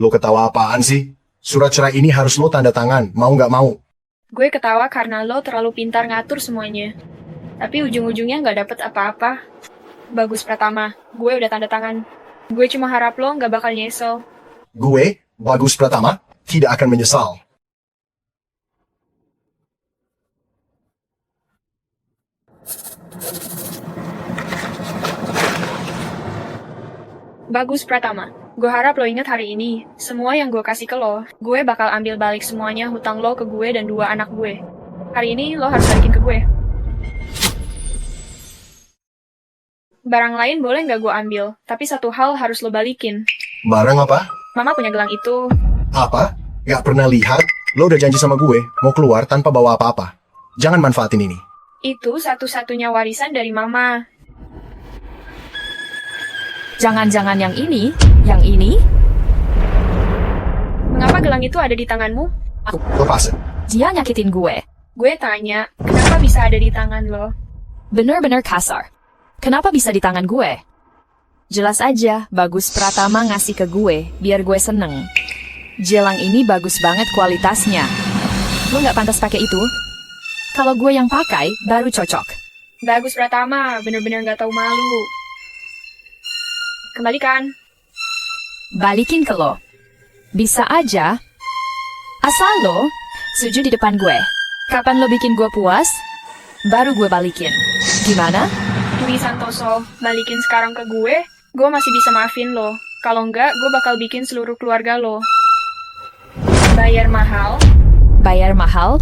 Lo ketawa apaan sih? Surat cerai ini harus lo tanda tangan, mau nggak mau. Gue ketawa karena lo terlalu pintar ngatur semuanya. Tapi ujung-ujungnya nggak dapet apa-apa. Bagus Pratama, gue udah tanda tangan. Gue cuma harap lo nggak bakal nyesel. Gue, Bagus Pratama, tidak akan menyesal. Bagus Pratama, gue harap lo ingat hari ini. Semua yang gue kasih ke lo, gue bakal ambil balik semuanya hutang lo ke gue dan 2 anak gue. Hari ini lo harus balikin ke gue. Barang lain boleh nggak gue ambil, tapi satu hal harus lo balikin. Barang apa? Mama punya gelang itu. Apa? Gak pernah lihat? Lo udah janji sama gue, mau keluar tanpa bawa apa-apa. Jangan manfaatin ini. Itu satu-satunya warisan dari Mama. Jangan-jangan yang ini? Yang ini? Mengapa gelang itu ada di tanganmu? Lepasin. Dia nyakitin gue. Gue tanya, kenapa bisa ada di tangan lo? Bener-bener kasar. Kenapa bisa di tangan gue? Jelas aja, Bagus Pratama ngasih ke gue, biar gue seneng. Gelang ini bagus banget kualitasnya. Lo nggak pantas pakai itu? Kalau gue yang pakai, baru cocok. Bagus Pratama, bener-bener nggak tahu malu. Kembalikan. Balikin ke lo. Bisa aja. Asal lo sujud di depan gue. Kapan lo bikin gue puas, baru gue balikin. Gimana? Dwi Santoso, balikin sekarang ke gue masih bisa maafin lo. Kalau enggak, gue bakal bikin seluruh keluarga lo. Bayar mahal? Bayar mahal?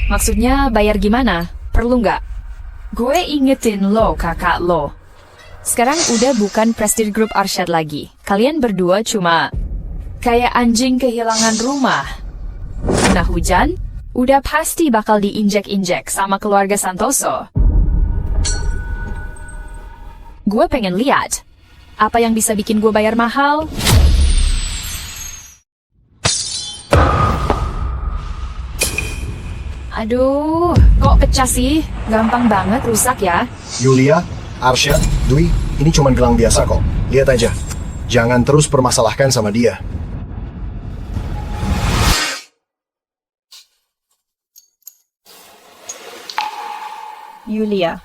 Maksudnya bayar gimana? Perlu nggak? Gue ingetin lo, kakak lo. Sekarang udah bukan Prestige Group Arsyad lagi. Kalian berdua cuma kayak anjing kehilangan rumah. Nah hujan, udah pasti bakal diinjek-injek sama keluarga Santoso. Gue pengen lihat. Apa yang bisa bikin gue bayar mahal? Aduh, kok pecah sih? Gampang banget rusak ya. Yulia, Arsyad, Dwi, ini cuma gelang biasa kok. Lihat aja. Jangan terus permasalahkan sama dia. Yulia,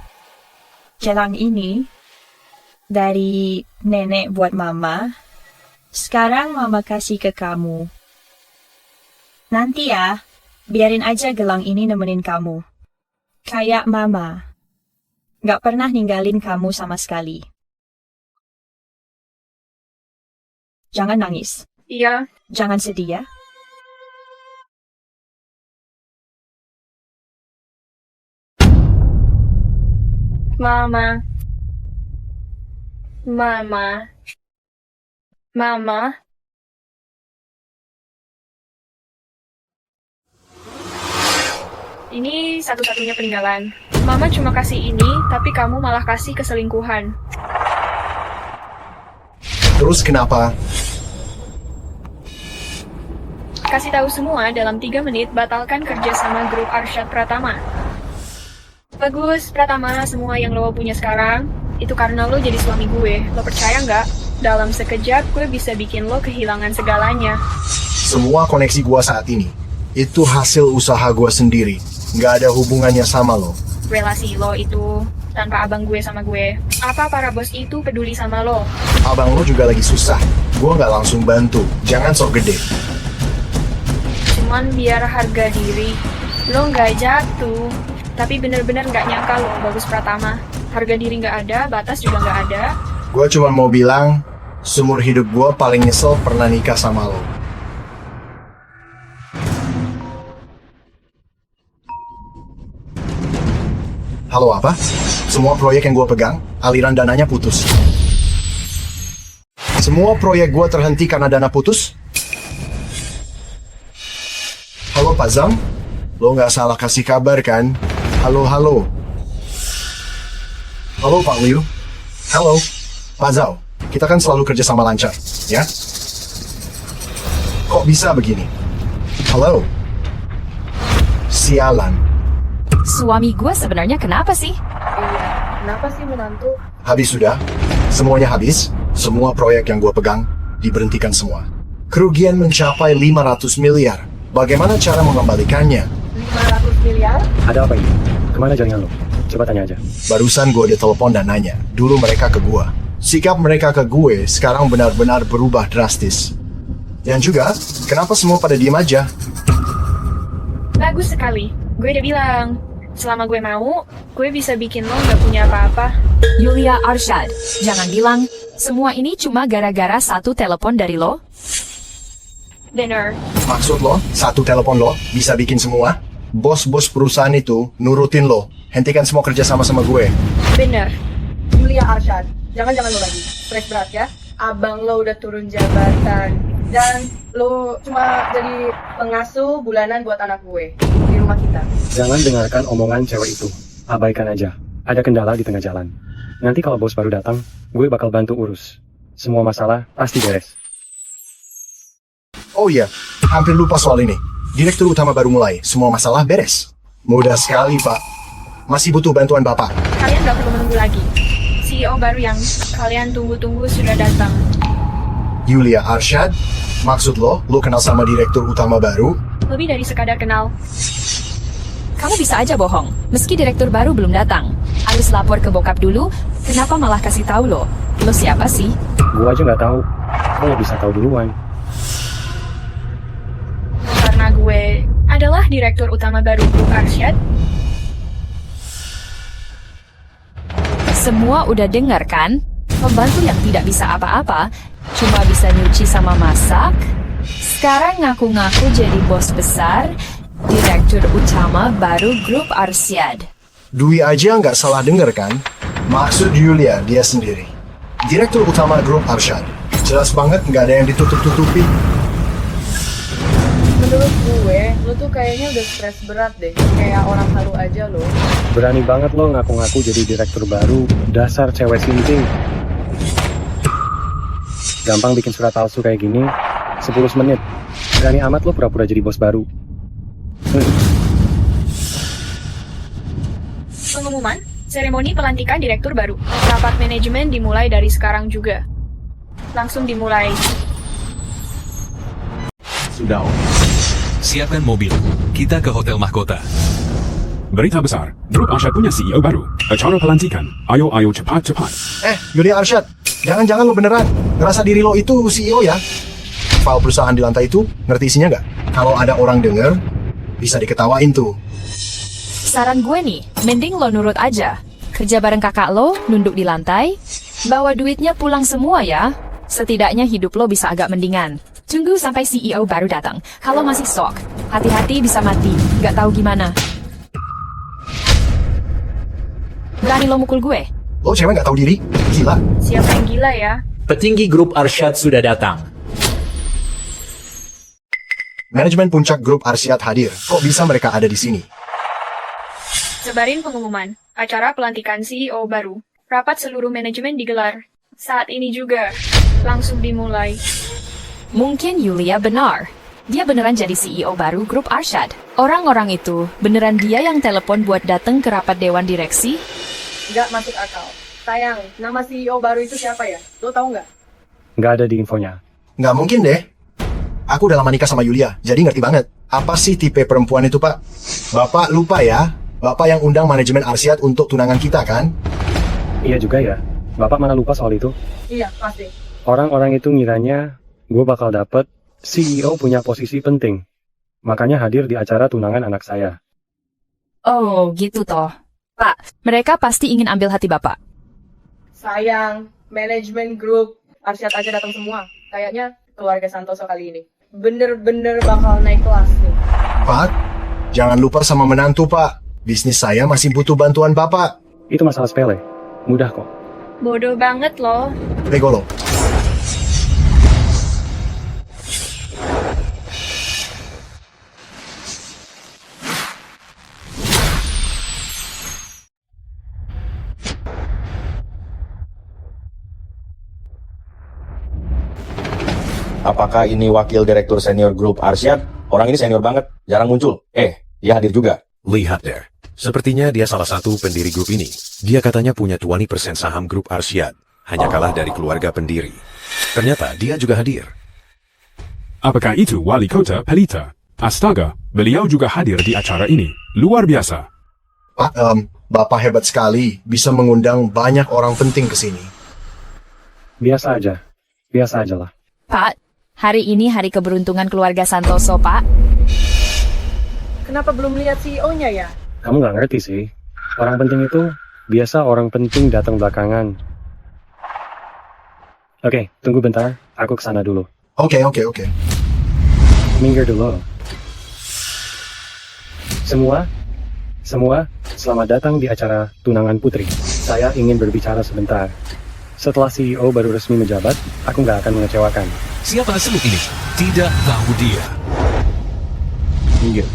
gelang ini dari nenek buat mama. Sekarang mama kasih ke kamu. Nanti ya, biarin aja gelang ini nemenin kamu. Kayak mama. Gak pernah ninggalin kamu sama sekali. Jangan nangis. Iya. Jangan sedih ya. Mama. Mama. Mama. Ini satu-satunya peninggalan. Mama cuma kasih ini, tapi kamu malah kasih keselingkuhan. Terus kenapa? Kasih tahu semua dalam 3 menit batalkan kerja sama grup Arsyad Pratama. Bagus, Pratama, semua yang lo punya sekarang, itu karena lo jadi suami gue. Lo percaya nggak? Dalam sekejap, gue bisa bikin lo kehilangan segalanya. Semua koneksi gua saat ini, itu hasil usaha gua sendiri. Nggak ada hubungannya sama lo. Relasi lo itu tanpa abang gue sama gue. Apa para bos itu peduli sama lo? Abang lo juga lagi susah. Gua nggak langsung bantu. Jangan sok gede. Cuman biar harga diri. Lo nggak jatuh. Tapi bener-bener nggak nyangka lo, Bagus Pratama. Harga diri nggak ada, batas juga nggak ada. Gua cuma mau bilang, seumur hidup gua paling nyesel pernah nikah sama lo. Halo apa? Semua proyek yang gua pegang, aliran dananya putus. Semua proyek gua terhenti karena dana putus? Halo Pak Zam? Lo nggak salah kasih kabar kan? Halo, halo. Halo Pak Liu. Halo. Pak Zhao. Kita kan selalu kerja sama lancar, ya? Kok bisa begini? Halo. Sialan. Suami gue sebenarnya kenapa sih? Iya, kenapa sih menantu? Habis sudah. Semuanya habis. Semua proyek yang gue pegang diberhentikan semua. Kerugian mencapai 500 miliar. Bagaimana cara mengembalikannya? 500 miliar? Ada apa ini? Kemana jaringan lo? Coba tanya aja. Barusan gue ditelepon dan nanya. Dulu mereka ke gue. Sikap mereka ke gue sekarang benar-benar berubah drastis. Dan juga, kenapa semua pada diem aja? Bagus sekali. Gue udah bilang, selama gue mau, gue bisa bikin lo gak punya apa-apa. Yulia Arsyad, jangan bilang, semua ini cuma gara-gara satu telepon dari lo? Bener. Maksud lo, satu telepon lo bisa bikin semua? Bos-bos perusahaan itu nurutin lo. Hentikan semua kerja sama gue. Bener. Yulia Arsyad, jangan lo lagi. Stres berat ya. Abang lo udah turun jabatan. Dan lo cuma jadi pengasuh bulanan buat anak gue di rumah kita. Jangan dengarkan omongan cewek itu. Abaikan aja. Ada kendala di tengah jalan. Nanti kalau bos baru datang, gue bakal bantu urus. Semua masalah pasti beres. Oh iya, hampir lupa soal ini. Direktur utama baru mulai, semua masalah beres. Mudah sekali, Pak. Masih butuh bantuan Bapak. Kalian gak perlu menunggu lagi. CEO baru yang kalian tunggu-tunggu sudah datang. Yulia Arsyad? Maksud lo kenal sama direktur utama baru? Lebih dari sekadar kenal. Kamu bisa aja bohong, meski direktur baru belum datang. Harus lapor ke bokap dulu, kenapa malah kasih tahu lo? Lo siapa sih? Gue aja nggak tahu. Lo bisa tahu duluan. Karena gue adalah direktur utama baru grup Arsyad. Semua udah dengar kan? Pembantu yang tidak bisa apa-apa, cuma bisa nyuci sama masak. Sekarang ngaku-ngaku jadi bos besar, direktur utama baru grup Arsyad. Dwi aja nggak salah denger kan? Maksud Yulia dia sendiri. Direktur utama grup Arsyad. Jelas banget nggak ada yang ditutup-tutupi. Menurut Menurut gue, lo tuh kayaknya udah stres berat deh. Kayak orang halu aja lo. Berani banget lo ngaku-ngaku jadi direktur baru. Dasar cewek sinting. Gampang bikin surat palsu kayak gini. 10 menit. Berani amat lo pura-pura jadi bos baru. Pengumuman, seremoni pelantikan direktur baru. Rapat manajemen dimulai dari sekarang juga. Langsung dimulai. Sudah, Om. Siapkan mobil. Kita ke Hotel Mahkota. Berita besar, Grup Arsyad punya CEO baru. Acara pelantikan. Ayo, cepat. Yulia Arsyad, jangan-jangan lo beneran ngerasa diri lo itu CEO ya? File perusahaan di lantai itu, ngerti isinya nggak? Kalau ada orang denger, bisa diketawain tuh. Saran gue nih, mending lo nurut aja. Kerja bareng kakak lo, nunduk di lantai, bawa duitnya pulang semua ya. Setidaknya hidup lo bisa agak mendingan. Tunggu sampai CEO baru datang. Kalau masih sok, hati-hati bisa mati. Gak tahu gimana. Berani lo mukul gue? Lo cewek gak tahu diri? Gila. Siapa yang gila ya? Petinggi grup Arsyad sudah datang. Manajemen puncak grup Arsyad hadir. Kok bisa mereka ada di sini? Sebarin pengumuman. Acara pelantikan CEO baru. Rapat seluruh manajemen digelar. Saat ini juga. Langsung dimulai. Mungkin Yulia benar. Dia beneran jadi CEO baru grup Arsyad. Orang-orang itu, beneran dia yang telepon buat datang ke rapat dewan direksi? Nggak masuk akal. Sayang, nama CEO baru itu siapa ya? Lo tahu nggak? Nggak ada di infonya. Nggak mungkin deh. Aku udah lama nikah sama Yulia, jadi ngerti banget. Apa sih tipe perempuan itu, Pak? Bapak lupa ya? Bapak yang undang manajemen Arsyad untuk tunangan kita, kan? Iya juga ya. Bapak mana lupa soal itu? Iya, pasti. Orang-orang itu ngiranya gue bakal dapet CEO punya posisi penting. Makanya hadir di acara tunangan anak saya. Oh, gitu toh. Pak, mereka pasti ingin ambil hati Bapak. Sayang, manajemen grup Arsyad aja datang semua. Kayaknya keluarga Santoso kali ini. Bener-bener bakal naik kelas nih. Pak, jangan lupa sama menantu, Pak. Bisnis saya masih butuh bantuan Bapak. Itu masalah sepele. Mudah kok. Bodoh banget loh. Bego lo. Apakah ini wakil direktur senior grup Arsyad? Orang ini senior banget, jarang muncul. Dia hadir juga. Lihat deh. Sepertinya dia salah satu pendiri grup ini. Dia katanya punya 20% saham grup Arsyad. Hanya kalah dari keluarga pendiri. Ternyata dia juga hadir. Apakah itu Wali Kota Pelita? Astaga, beliau juga hadir di acara ini. Luar biasa. Pak, Bapak hebat sekali bisa mengundang banyak orang penting ke sini. Biasa aja lah. Pak, hari ini hari keberuntungan keluarga Santoso, Pak. Kenapa belum lihat CEO-nya ya? Kamu nggak ngerti sih. Orang penting itu biasa orang penting datang belakangan. Oke, tunggu bentar. Aku kesana dulu. Oke. Minggir dulu. Semua, selamat datang di acara tunangan putri. Saya ingin berbicara sebentar. Setelah CEO baru resmi menjabat, aku nggak akan mengecewakan. Siapa semut ini? Tidak tahu dia. Minggir.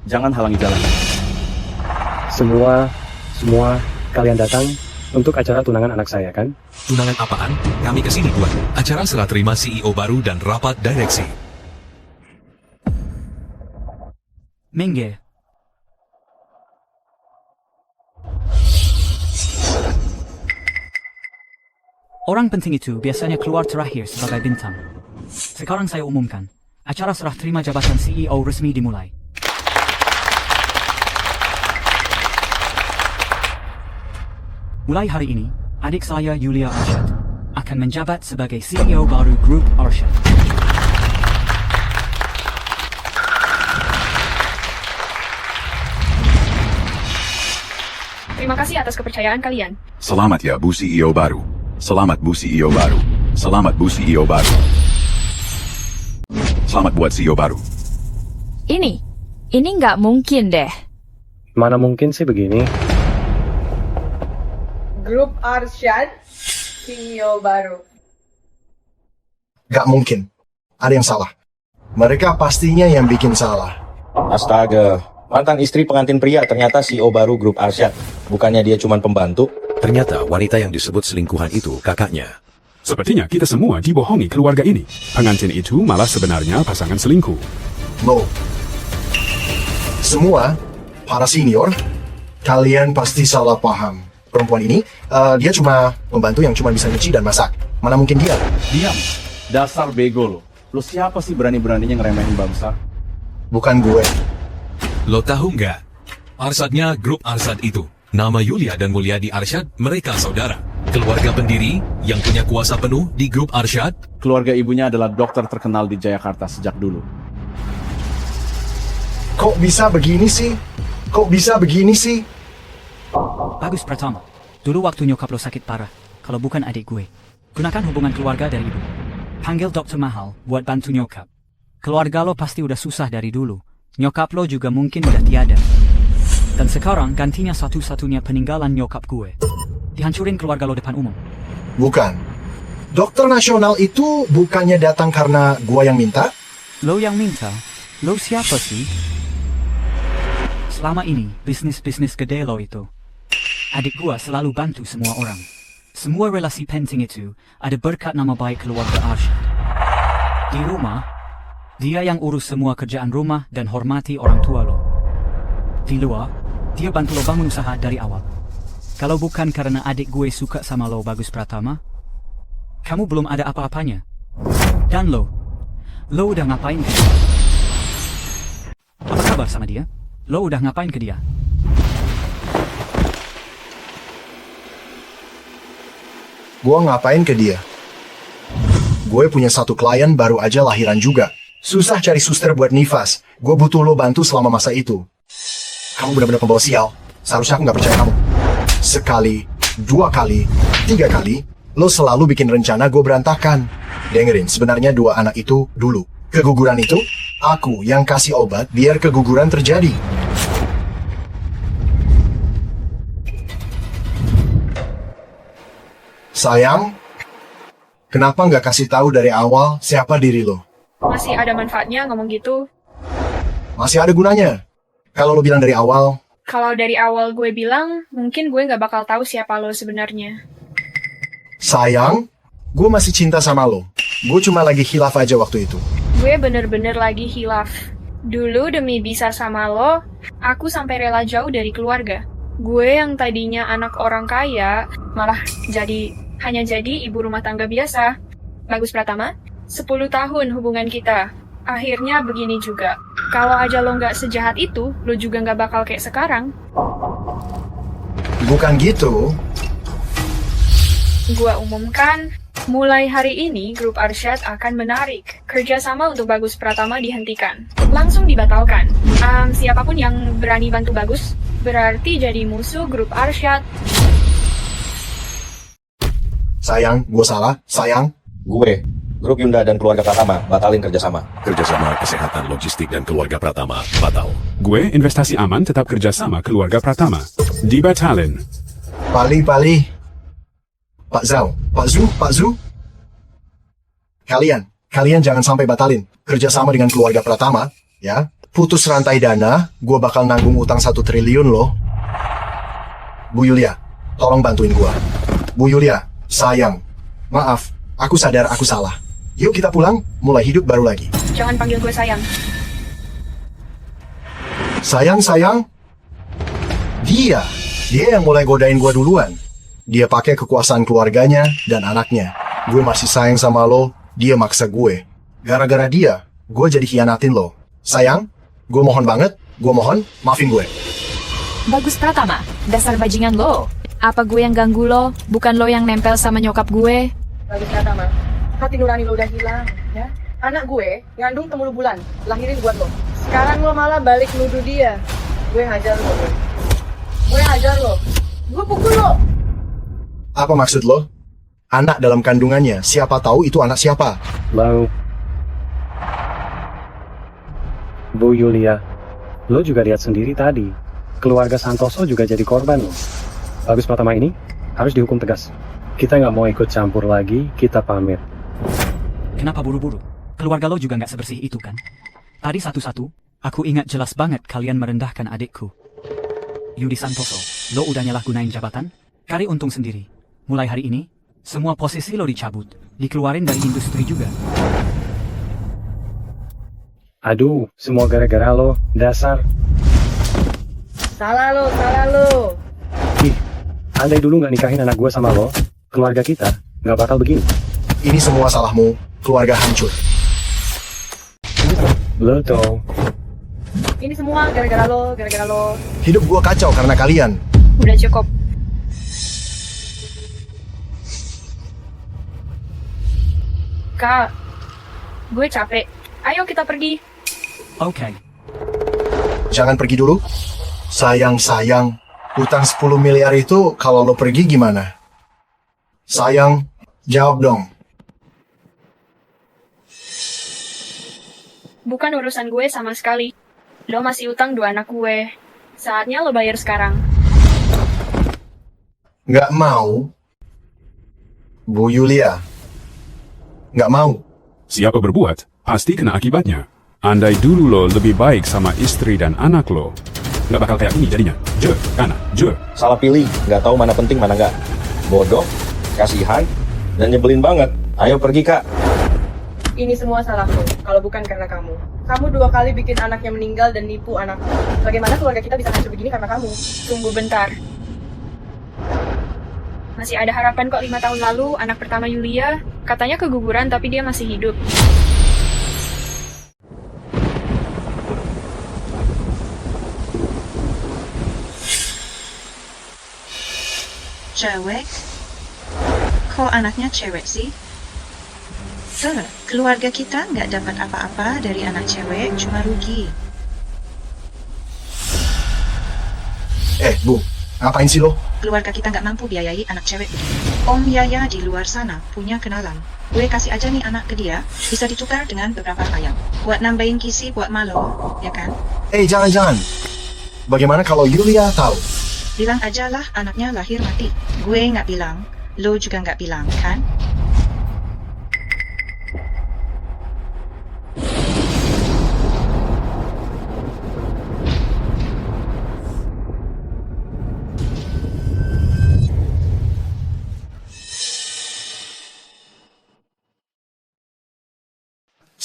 Jangan halangi jalan. Semua kalian datang untuk acara tunangan anak saya, kan? Tunangan apaan? Kami kesini buat acara serah terima CEO baru dan rapat direksi. Minggir. Orang penting itu biasanya keluar terakhir sebagai bintang. Sekarang saya umumkan, acara serah terima jabatan CEO resmi dimulai. Mulai hari ini, adik saya Yulia Arsyad akan menjabat sebagai CEO baru grup Arsyad. Terima kasih atas kepercayaan kalian. Selamat ya Bu CEO baru. Selamat Bu CEO baru. Selamat Bu CEO baru. Selamat buat CEO baru. Ini nggak mungkin deh. Mana mungkin sih begini? Grup Arsyad, CEO baru. Gak mungkin. Ada yang salah. Mereka pastinya yang bikin salah. Astaga, mantan istri pengantin pria ternyata CEO baru grup Arsyad. Bukannya dia cuma pembantu? Ternyata wanita yang disebut selingkuhan itu kakaknya. Sepertinya kita semua dibohongi keluarga ini. Pengantin itu malah sebenarnya pasangan selingkuh. Loh, semua para senior, kalian pasti salah paham. Perempuan ini, dia cuma pembantu yang cuma bisa nyuci dan masak. Mana mungkin dia? Diam, dasar bego lo. Lo siapa sih berani-beraninya ngeremehin bangsa? Bukan gue. Lo tahu nggak? Arsyadnya grup Arsyad itu. Nama Yulia dan Mulyadi Arsyad, mereka saudara. Keluarga pendiri yang punya kuasa penuh di grup Arsyad. Keluarga ibunya adalah dokter terkenal di Jayakarta sejak dulu. Kok bisa begini sih? Kok bisa begini sih? Bagus Pratama. Dulu waktu nyokap lo sakit parah, kalau bukan adik gue, gunakan hubungan keluarga dari ibu. Panggil dokter mahal buat bantu nyokap. Keluarga lo pasti udah susah dari dulu. Nyokap lo juga mungkin udah tiada. Dan sekarang gantinya satu-satunya peninggalan nyokap gue. Dihancurin keluarga lo depan umum. Bukan. Dokter nasional itu bukannya datang karena gua yang minta? Lo yang minta? Lo siapa sih? Selama ini, bisnis-bisnis gede lo itu. Adik gua selalu bantu semua orang. Semua relasi penting itu ada berkat nama baik keluarga Arsyad. Di rumah, dia yang urus semua kerjaan rumah dan hormati orang tua lo. Di luar, dia bantu lo bangun usaha dari awal. Kalau bukan karena adik gue suka sama lo, Bagus Pratama, kamu belum ada apa-apanya. Dan lo udah ngapain ke dia? Apa kabar sama dia? Lo udah ngapain ke dia? Gua ngapain ke dia? Gue punya satu klien baru aja lahiran juga. Susah cari suster buat nifas. Gue butuh lo bantu selama masa itu. Kamu benar-benar pembawa sial. Seharusnya aku nggak percaya kamu. Sekali, 2 kali, 3 kali, lo selalu bikin rencana gue berantakan. Dengerin, sebenarnya 2 anak itu dulu. Keguguran itu, aku yang kasih obat biar keguguran terjadi. Sayang, kenapa nggak kasih tahu dari awal siapa diri lo? Masih ada manfaatnya ngomong gitu. Masih ada gunanya. Kalau lo bilang dari awal. Kalau dari awal gue bilang, mungkin gue nggak bakal tahu siapa lo sebenarnya. Sayang, gue masih cinta sama lo. Gue cuma lagi khilaf aja waktu itu. Gue bener-bener lagi hilaf. Dulu demi bisa sama lo, aku sampai rela jauh dari keluarga. Gue yang tadinya anak orang kaya, malah hanya jadi ibu rumah tangga biasa. Bagus Pratama, 10 tahun hubungan kita. Akhirnya begini juga. Kalau aja lo nggak sejahat itu, lo juga nggak bakal kayak sekarang. Bukan gitu. Gua umumkan, mulai hari ini grup Arsyad akan menarik. Kerjasama untuk Bagus Pratama dihentikan. Langsung dibatalkan. Siapapun yang berani bantu Bagus, berarti jadi musuh grup Arsyad. Sayang, gue salah. Sayang. Gue, grup Yunda dan keluarga Pratama batalin kerjasama. Kerjasama kesehatan logistik dan keluarga Pratama batal. Gue investasi aman tetap kerjasama keluarga Pratama. Dibatalin. Pali. Pak Zhao, Pak Zu. Kalian jangan sampai batalin kerjasama dengan keluarga Pratama, ya. Putus rantai dana, gue bakal nanggung utang 1 triliun loh. Bu Yulia, tolong bantuin gue. Bu Yulia, sayang, maaf, aku sadar aku salah. Yuk kita pulang, mulai hidup baru lagi. Jangan panggil gue sayang. Sayang. Dia yang mulai godain gue duluan. Dia pakai kekuasaan keluarganya dan anaknya. Gue masih sayang sama lo, dia maksa gue. Gara-gara dia, gue jadi hianatin lo. Sayang, gue mohon banget, maafin gue. Bagus Pratama, dasar bajingan lo. Apa gue yang ganggu lo, bukan lo yang nempel sama nyokap gue? Bagus Pratama, hati nurani lo udah hilang, ya. Anak gue ngandung temulu bulan, lahirin buat lo. Sekarang lo malah balik nuduh dia. Gue hajar lo. Gue pukul lo. Apa maksud lo? Anak dalam kandungannya, siapa tahu itu anak siapa? Lo, Bu Yulia, lo juga lihat sendiri tadi. Keluarga Santoso juga jadi korban lo. Bagus Pratama ini harus dihukum tegas. Kita nggak mau ikut campur lagi, kita pamit. Kenapa buru-buru? Keluarga lo juga nggak sebersih itu kan? Tadi satu-satu, aku ingat jelas banget kalian merendahkan adikku. Yudi Santoso, lo udah nyalahgunain jabatan? Cari untung sendiri. Mulai hari ini, semua posisi lo dicabut, dikeluarin dari industri juga. Aduh, semua gara-gara lo, dasar. Salah lo. Ih, andai dulu nggak nikahin anak gue sama lo, keluarga kita nggak bakal begini. Ini semua salahmu, keluarga hancur. Lo tau. Ini semua gara-gara lo. Hidup gua kacau karena kalian. Udah cukup. Kak, gue capek. Ayo kita pergi. Oke. Jangan pergi dulu. Sayang, utang 10 miliar itu kalau lo pergi gimana? Sayang, jawab dong. Bukan urusan gue sama sekali. Lo masih utang 2 anak gue. Saatnya lo bayar sekarang. Nggak mau? Bu Yulia. Nggak mau. Siapa berbuat, pasti kena akibatnya. Andai dulu lo lebih baik sama istri dan anak lo, nggak bakal kayak ini jadinya. Salah pilih, nggak tahu mana penting mana nggak. Bodoh, kasihan, dan nyebelin banget. Ayo pergi, Kak. Ini semua salahmu, kalau bukan karena kamu. Kamu 2 kali bikin anaknya meninggal dan nipu anakku. Bagaimana keluarga kita bisa hancur begini karena kamu? Tunggu bentar. Masih ada harapan kok. 5 tahun lalu, anak pertama Yulia, katanya keguguran tapi dia masih hidup. Cewek? Kok anaknya cewek sih? Keluarga kita nggak dapat apa-apa dari anak cewek, cuma rugi. Bu, ngapain sih lo? Keluarga kita nggak mampu biayai anak cewek begini. Om Yaya di luar sana punya kenalan. Gue kasih aja nih anak ke dia, bisa ditukar dengan beberapa ayam. Buat nambahin gizi buat Malo, ya kan? Jangan. Bagaimana kalau Yulia tahu? Bilang aja lah anaknya lahir mati. Gue nggak bilang, lo juga nggak bilang, kan?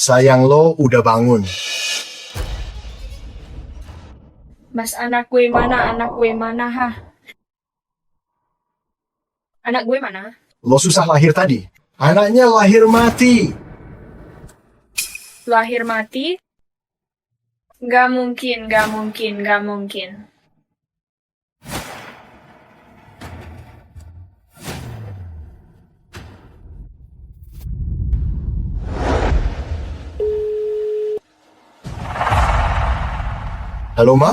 Sayang lo udah bangun. Mas, anak gue mana, ha? Anak gue mana? Lo susah lahir tadi. Anaknya lahir mati. Lahir mati? Gak mungkin. Halo, Ma?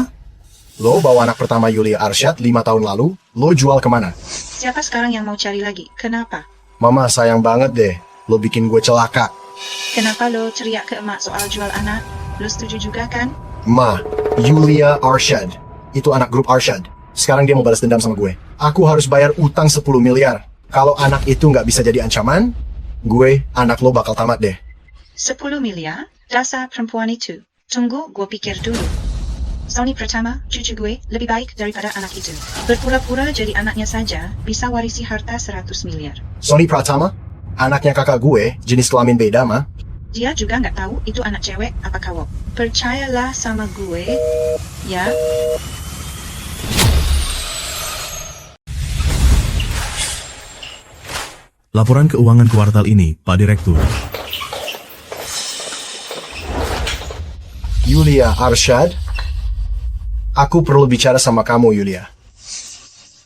Lo bawa anak pertama Yulia Arsyad 5 tahun lalu, lo jual kemana? Siapa sekarang yang mau cari lagi? Kenapa? Mama, sayang banget deh. Lo bikin gue celaka. Kenapa lo teriak ke emak soal jual anak? Lo setuju juga kan? Ma, Yulia Arsyad. Itu anak grup Arsyad. Sekarang dia mau balas dendam sama gue. Aku harus bayar utang 10 miliar. Kalau anak itu nggak bisa jadi ancaman, anak lo bakal tamat deh. 10 miliar? Dasar perempuan itu. Tunggu, gue pikir dulu. Sony Pratama, cucu gue, lebih baik daripada anak itu. Berpura-pura jadi anaknya saja, bisa warisi harta 100 miliar. Sony Pratama? Anaknya kakak gue, jenis kelamin beda, Ma. Dia juga nggak tahu itu anak cewek apa cowok. Percayalah sama gue, ya. Laporan keuangan kuartal ini, Pak Direktur. Yulia Arsyad? Aku perlu bicara sama kamu, Yulia.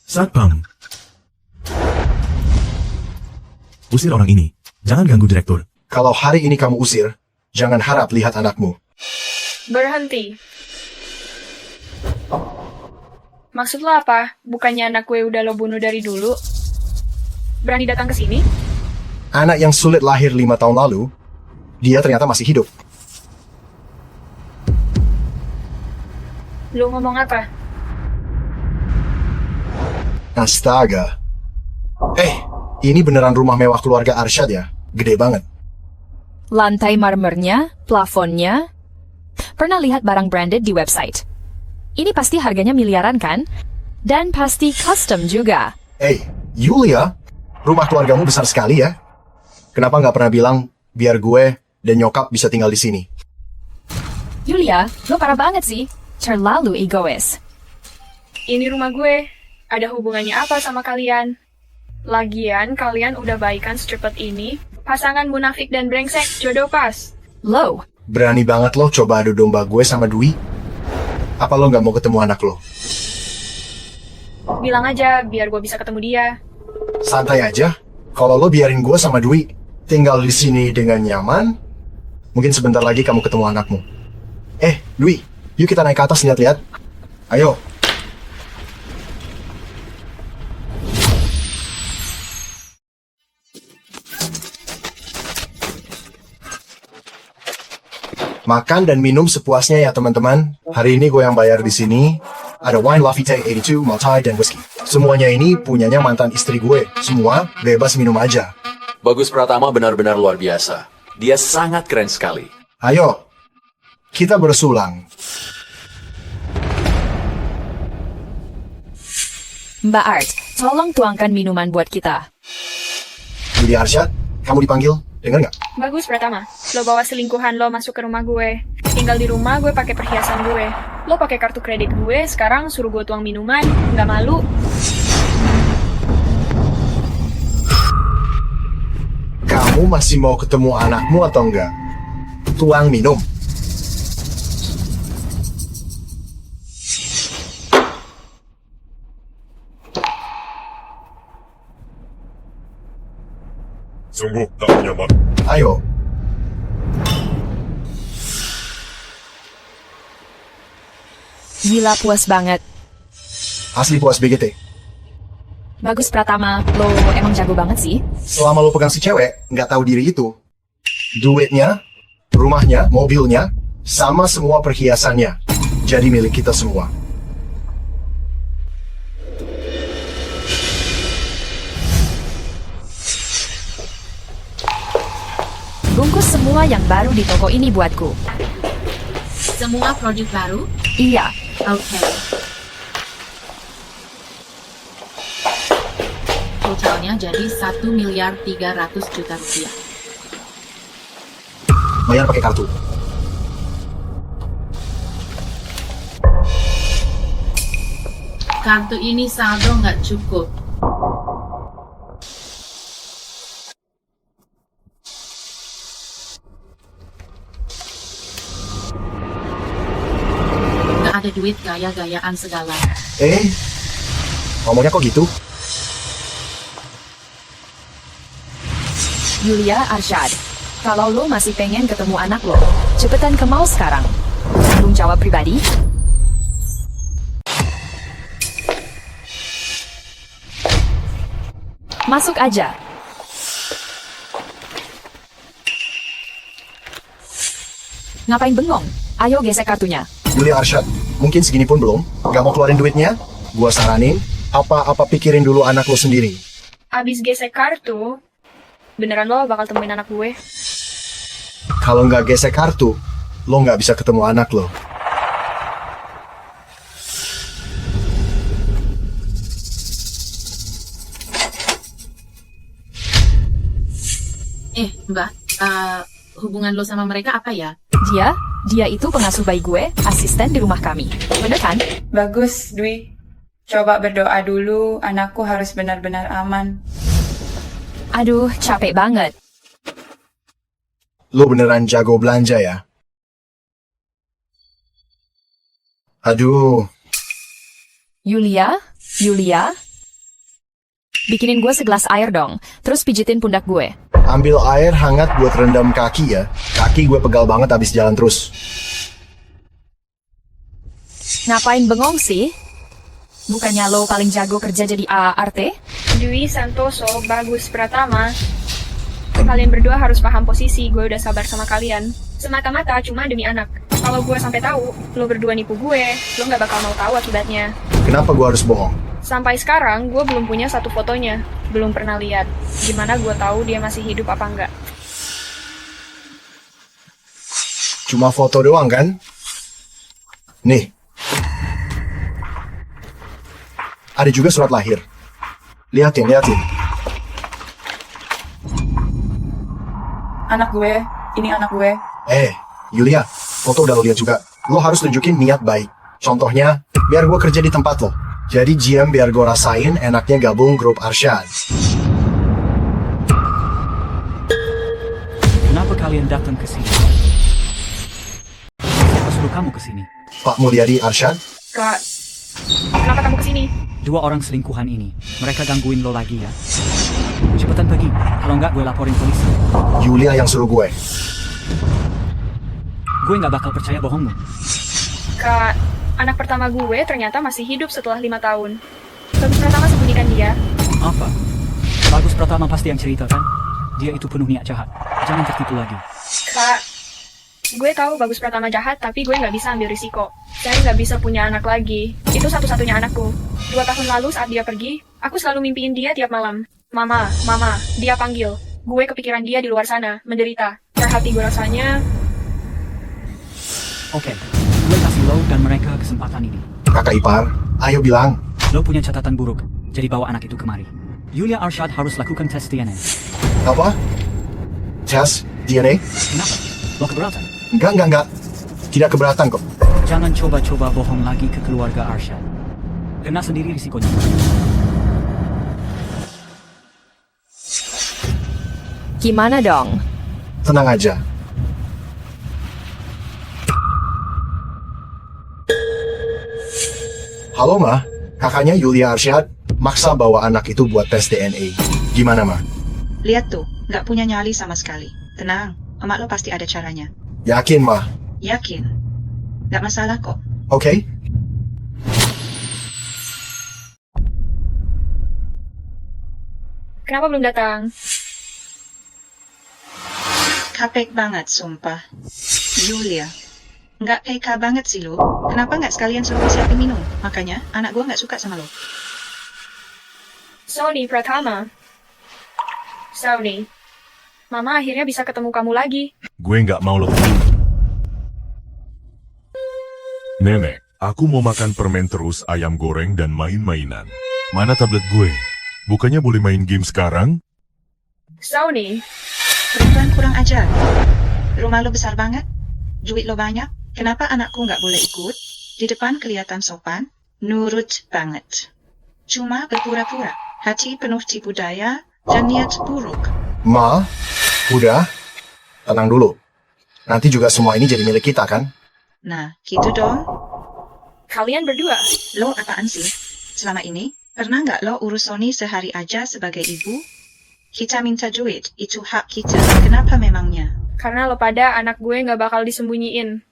Satpam. Usir orang ini. Jangan ganggu direktur. Kalau hari ini kamu usir, jangan harap lihat anakmu. Berhenti. Maksud lo apa? Bukannya anak gue udah lo bunuh dari dulu? Berani datang ke sini? Anak yang sulit lahir 5 tahun lalu, dia ternyata masih hidup. Lo ngomong apa? Astaga. Ini beneran rumah mewah keluarga Arsyad ya? Gede banget. Lantai marmernya, plafonnya. Pernah lihat barang branded di website. Ini pasti harganya miliaran kan? Dan pasti custom juga. Hey, Yulia, rumah keluargamu besar sekali ya. Kenapa nggak pernah bilang biar gue dan nyokap bisa tinggal di sini? Yulia, lo parah banget sih. Terlalu egois. Ini rumah gue. Ada hubungannya apa sama kalian? Lagian, kalian udah baikan secepat ini. Pasangan munafik dan brengsek, jodoh pas. Lo. Berani banget lo coba adu domba gue sama Dwi? Apa lo nggak mau ketemu anak lo? Bilang aja, biar gue bisa ketemu dia. Santai aja. Kalau lo biarin gue sama Dwi tinggal di sini dengan nyaman, mungkin sebentar lagi kamu ketemu anakmu. Dwi, yuk kita naik ke atas lihat-lihat. Ayo. Makan dan minum sepuasnya ya teman-teman. Hari ini gue yang bayar di sini. Ada wine Lafite 82, Maltai, dan whiskey. Semuanya ini punyanya mantan istri gue. Semua bebas minum aja. Bagus Pratama benar-benar luar biasa. Dia sangat keren sekali. Ayo, kita bersulang. Mbak Art, tolong tuangkan minuman buat kita. Jadi Arsyad, kamu dipanggil. Dengar nggak? Bagus Pratama, lo bawa selingkuhan lo masuk ke rumah gue. Tinggal di rumah gue pakai perhiasan gue. Lo pakai kartu kredit gue, sekarang suruh gue tuang minuman, nggak malu? Kamu masih mau ketemu anakmu atau enggak? Tuang minum. Sungguh tak nyaman. Ayo. Gila puas banget. Asli puas BGT. Bagus Pratama, lo emang jago banget sih. Selama lo pegang si cewek, nggak tahu diri itu. Duitnya, rumahnya, mobilnya, sama semua perhiasannya. Jadi milik kita semua. Bungkus semua yang baru di toko ini buatku. Semua produk baru? Iya. Oke. Totalnya jadi 1.300.000.000 rupiah. Bayar pakai kartu. Kartu ini saldo nggak cukup. Nggak ada duit gaya-gayaan segala. Ngomongnya kok gitu? Yulia Arsyad, kalau lo masih pengen ketemu anak lo, cepetan ke mall sekarang. Tanggung jawab pribadi. Masuk aja. Ngapain bengong? Ayo gesek kartunya. Yulia Arsyad, mungkin segini pun belum? Gak mau keluarin duitnya? Gua saranin, apa pikirin dulu anak lo sendiri. Abis gesek kartu, beneran lo bakal temuin anak gue? Kalau nggak gesek kartu, lo nggak bisa ketemu anak lo. Mbak, hubungan lo sama mereka apa ya? Dia itu pengasuh bayi gue, asisten di rumah kami. Bener kan? Bagus, Dwi. Coba berdoa dulu, anakku harus benar-benar aman. Aduh, capek banget. Lo beneran jago belanja ya? Aduh. Yulia? Bikinin gue segelas air dong, terus pijitin pundak gue. Ambil air hangat buat rendam kaki ya. Kaki gue pegal banget abis jalan terus. Ngapain bengong sih? Bukannya lo paling jago kerja jadi ART? Dwi Santoso, Bagus Pratama. Kalian berdua harus paham posisi, gue udah sabar sama kalian. Semata-mata cuma demi anak. Kalau gue sampai tahu, lo berdua nipu gue, lo gak bakal mau tahu akibatnya. Kenapa gue harus bohong? Sampai sekarang, gue belum punya satu fotonya. Belum pernah lihat. Gimana gue tahu dia masih hidup apa enggak? Cuma foto doang kan? Nih. Ada juga surat lahir. Liatin. Anak gue, ini anak gue. Yulia, foto udah lo lihat juga. Lo harus tunjukin niat baik. Contohnya, biar gue kerja di tempat lo. Jadi GM biar gue rasain enaknya gabung grup Arsyad. Kenapa kalian datang ke sini? Siapa suruh kamu ke sini? Pak Mulyadi Arsyad? Kak, kenapa kamu kesini? 2 orang selingkuhan ini, mereka gangguin lo lagi ya. Cepetan pergi, kalau nggak gue laporin polisi. Yulia yang suruh gue. Gue nggak bakal percaya bohongmu. Kak, anak pertama gue ternyata masih hidup setelah 5 tahun. Bagus Pratama sembunyikan dia. Apa? Bagus Pratama pasti yang cerita kan? Dia itu penuh niat jahat. Jangan tertipu lagi. Kak, gue tahu Bagus Pratama jahat, tapi gue nggak bisa ambil risiko. Saya nggak bisa punya anak lagi. Itu satu-satunya anakku. 2 tahun lalu saat dia pergi, aku selalu mimpiin dia tiap malam. Mama, dia panggil. Gue kepikiran dia di luar sana, menderita. Terhati gue rasanya. Oke, gue kasih lo dan mereka kesempatan ini. Kakak ipar, ayo bilang. Lo punya catatan buruk, jadi bawa anak itu kemari. Yulia Arsyad harus lakukan tes DNA. Apa? Tes DNA? Kenapa? Lo keberatan? Enggak. Tidak keberatan kok. Jangan coba-coba bohong lagi ke keluarga Arsyad. Kena sendiri risikonya. Gimana dong? Tenang aja. Halo, Ma. Kakaknya Yulia Arsyad maksa bawa anak itu buat tes DNA. Gimana, Ma? Lihat tuh, nggak punya nyali sama sekali. Tenang, emak lo pasti ada caranya. Yakin, Ma? Yakin. Nggak masalah kok. Oke. Kenapa belum datang? Kapek banget, sumpah. Yulia. Nggak peka banget sih lo. Kenapa nggak sekalian suruh siapin minum? Makanya, anak gue nggak suka sama lo. Sony Pratama. Sony. Mama akhirnya bisa ketemu kamu lagi. Gue nggak mau lo ketemu. Nenek, aku mau makan permen terus, ayam goreng, dan main-mainan. Mana tablet gue? Bukannya boleh main game sekarang? Sony. Perempuan kurang ajar. Rumah lo besar banget. Duit lo banyak. Kenapa anakku nggak boleh ikut? Di depan kelihatan sopan. Nurut banget. Cuma berpura-pura. Hati penuh tipu daya dan niat buruk. Ma, udah. Tenang dulu. Nanti juga semua ini jadi milik kita, kan? Nah, gitu dong. Kalian berdua. Lo apaan sih? Selama ini, pernah nggak lo urus Sony sehari aja sebagai ibu? Kita minta duit, itu hak kita. Kenapa memangnya? Karena lo pada anak gue nggak bakal disembunyiin.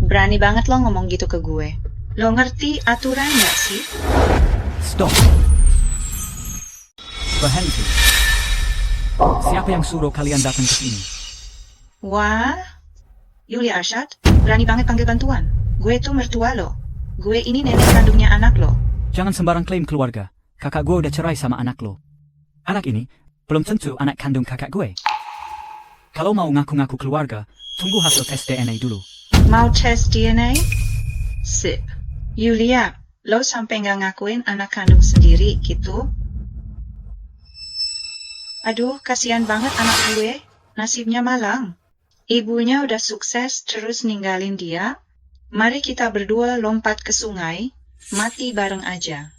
Berani banget lo ngomong gitu ke gue. Lo ngerti aturan nggak sih? Stop. Berhenti. Siapa yang suruh kalian datang ke sini? Wah, Yulia Arsyad, berani banget panggil bantuan. Gue tuh mertua lo. Gue ini nenek kandungnya anak lo. Jangan sembarang klaim keluarga. Kakak gue udah cerai sama anak lo. Anak ini belum tentu anak kandung kakak gue. Kalau mau ngaku-ngaku keluarga, tunggu hasil tes DNA dulu. Mau tes DNA? Sip. Yulia, lo sampai nggak ngakuin anak kandung sendiri gitu? Aduh, kasihan banget anak gue. Nasibnya malang. Ibunya udah sukses terus ninggalin dia. Mari kita berdua lompat ke sungai, mati bareng aja.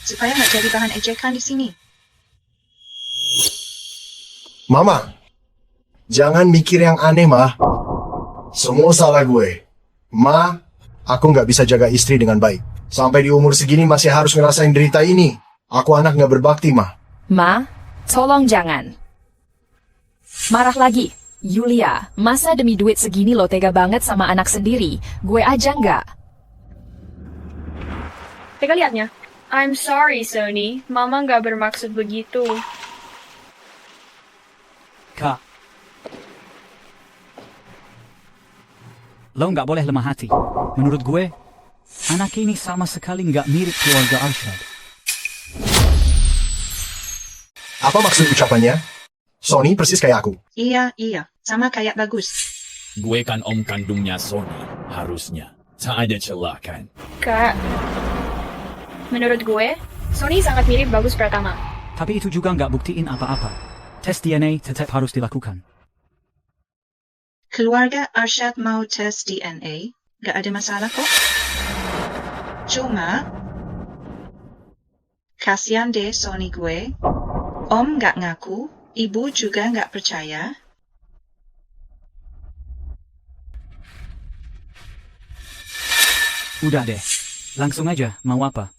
Supaya nggak jadi bahan ejekan di sini. Mama, jangan mikir yang aneh, Ma. Semua salah gue. Ma, aku nggak bisa jaga istri dengan baik. Sampai di umur segini masih harus ngerasain derita ini. Aku anak nggak berbakti, Ma. Ma, tolong jangan. Marah lagi. Yulia, masa demi duit segini lo tega banget sama anak sendiri? Gue aja nggak. Tega liatnya. I'm sorry, Sony. Mama nggak bermaksud begitu. Kak. Lo nggak boleh lemah hati. Menurut gue, anak ini sama sekali nggak mirip keluarga Arsyad. Apa maksud ucapannya? Sony persis kayak aku. Iya, sama kayak Bagus. Gue kan om kandungnya Sony, harusnya. Tak ada celah kan? Kak, menurut gue, Sony sangat mirip Bagus Pratama. Tapi itu juga nggak buktiin apa-apa. Tes DNA tetap harus dilakukan. Keluarga Arsyad mau tes DNA, gak ada masalah kok. Cuma, kasihan deh Sony gue. Om gak ngaku, ibu juga gak percaya. Udah deh. Langsung aja, mau apa?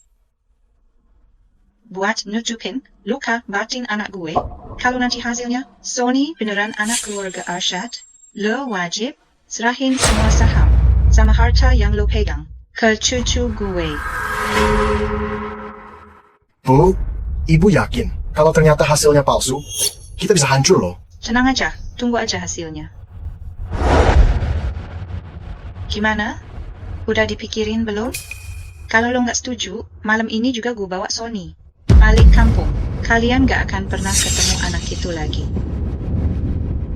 Buat nunjukin luka batin anak gue. Kalau nanti hasilnya Sony beneran anak keluarga Arsyad, lo wajib serahin semua saham sama harta yang lo pegang ke cucu gue. Bu, ibu yakin kalau ternyata hasilnya palsu, kita bisa hancur loh. Tenang aja, tunggu aja hasilnya. Gimana? Udah dipikirin belum? Kalau lo nggak setuju, malam ini juga gue bawa Sony. Balik kampung, kalian gak akan pernah ketemu anak itu lagi.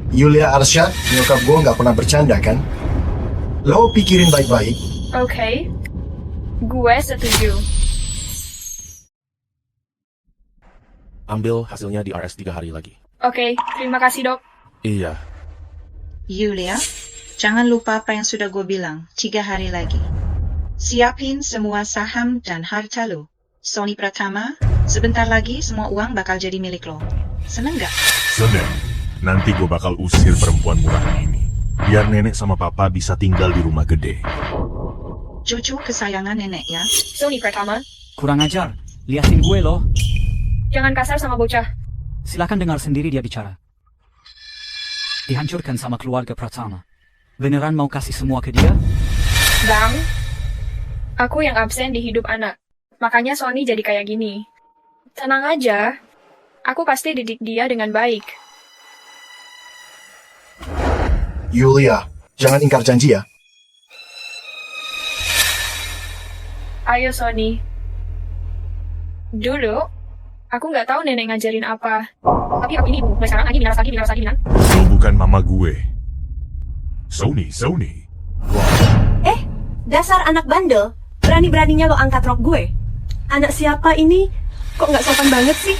Yulia Arsyad, nyokap gue nggak pernah bercanda kan? Lo pikirin baik-baik. Oke, gue setuju. Ambil hasilnya di RS 3 hari lagi. Oke, terima kasih dok. Iya. Yulia, jangan lupa apa yang sudah gue bilang, 3 hari lagi. Siapin semua saham dan harta lo. Sony Pratama, sebentar lagi semua uang bakal jadi milik lo. Seneng gak? Seneng. Nanti gue bakal usir perempuan murahan ini. Biar nenek sama papa bisa tinggal di rumah gede. Cucu kesayangan nenek ya. Sony Pratama, Kurang ajar. Liatin gue loh. jangan kasar sama bocah. Silakan dengar sendiri dia bicara. Dihancurkan sama keluarga Pratama. Beneran mau kasih semua ke dia? Bang, aku yang absen di hidup anak. Makanya Sony jadi kayak gini. Tenang aja, aku pasti didik dia dengan baik. Yulia, jangan ingkar janji ya. Ayo Sony. Dulu, aku nggak tahu nenek ngajarin apa. Tapi aku ini ibu, mulai sekarang lagi bilang. Lo bukan mama gue. Sony. Dasar anak bandel, berani-beraninya lo angkat rok gue. Anak siapa ini? Kok nggak sopan banget sih?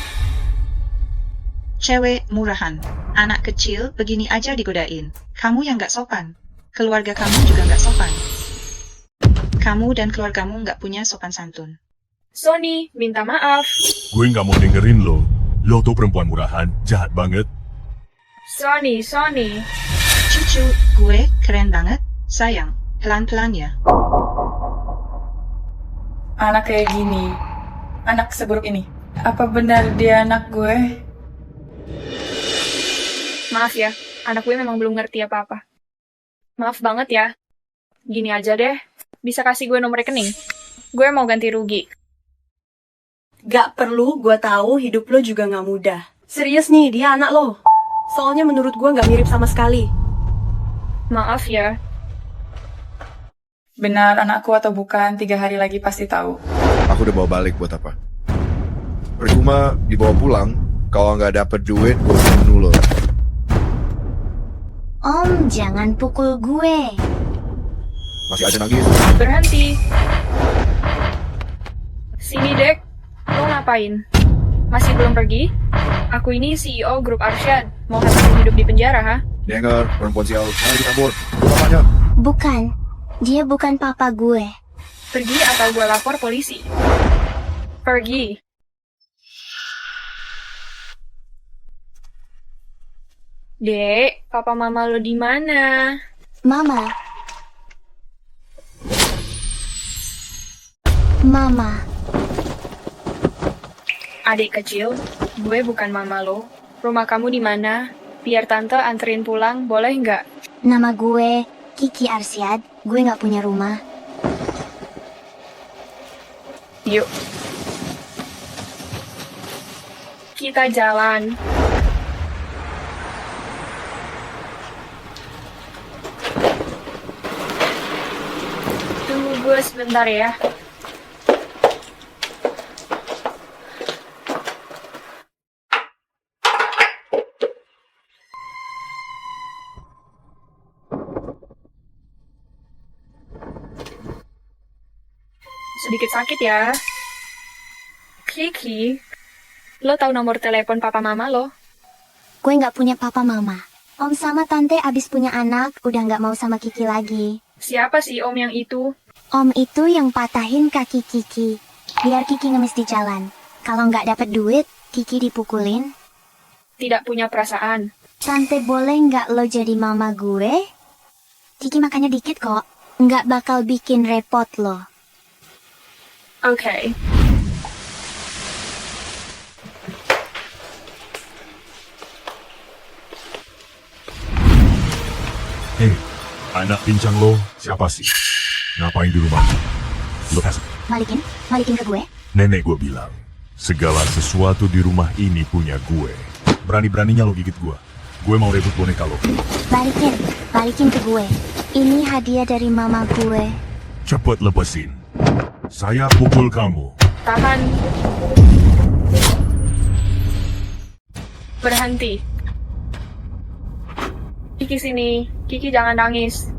Cewek murahan, anak kecil begini aja digodain. Kamu yang gak sopan. Keluarga kamu juga gak sopan. Kamu dan keluargamu gak punya sopan santun. Sony, minta maaf. Gue nggak mau dengerin lo. Lo tuh perempuan murahan, jahat banget. Sony. Cucu gue keren banget. Sayang, pelan-pelan ya. Anak kayak gini, anak seburuk ini. Apa benar dia anak gue? Maaf ya, anak gue memang belum ngerti apa-apa. Maaf banget ya. Gini aja deh, bisa kasih gue nomor rekening? Gue mau ganti rugi. Gak perlu, gue tahu hidup lo juga gak mudah. Serius nih, dia anak lo. Soalnya menurut gue gak mirip sama sekali. Maaf ya. Benar anakku atau bukan, 3 hari lagi pasti tahu. Aku udah bawa balik buat apa? Percuma dibawa pulang, kalau nggak dapet duit, gue bunuh lo. Om, jangan pukul gue. Masih aja nangis. Berhenti. Sini, Dek. Lo ngapain? Masih belum pergi? Aku ini CEO grup Arsyad. Mau habisin hidup di penjara, ha? Dengar, perempuan sial. Mana ditabur? Bapaknya. Bukan. Dia bukan papa gue. Pergi atau gue lapor polisi. Pergi. Dek, papa mama lo di mana? Mama. Adik kecil, gue bukan mama lo. Rumah kamu di mana? Biar tante anterin pulang, boleh nggak? Nama gue Kiki Arsyad. Gue nggak punya rumah. Yuk. Kita jalan. Tunggu gue sebentar ya. sedikit sakit ya. Kiki, lo tahu nomor telepon papa mama lo? Gue nggak punya papa mama. Om sama tante abis punya anak, udah nggak mau sama Kiki lagi. Siapa sih om yang itu? Om itu yang patahin kaki Kiki, biar Kiki ngemis di jalan. Kalau nggak dapet duit, Kiki dipukulin. Tidak punya perasaan. Tante boleh nggak lo jadi mama gue? Kiki makannya dikit kok, nggak bakal bikin repot lo. Oke. Hei, anak pincang lo siapa sih? Ngapain di rumah? Lo kasih. Balikin ke gue. Nenek gue bilang, segala sesuatu di rumah ini punya gue. Berani-beraninya lo gigit gue. Gue mau rebut boneka lo. Balikin ke gue. Ini hadiah dari mama gue. Cepet lepasin. Saya pukul kamu. Tahan. Berhenti. Kiki sini. Kiki jangan nangis.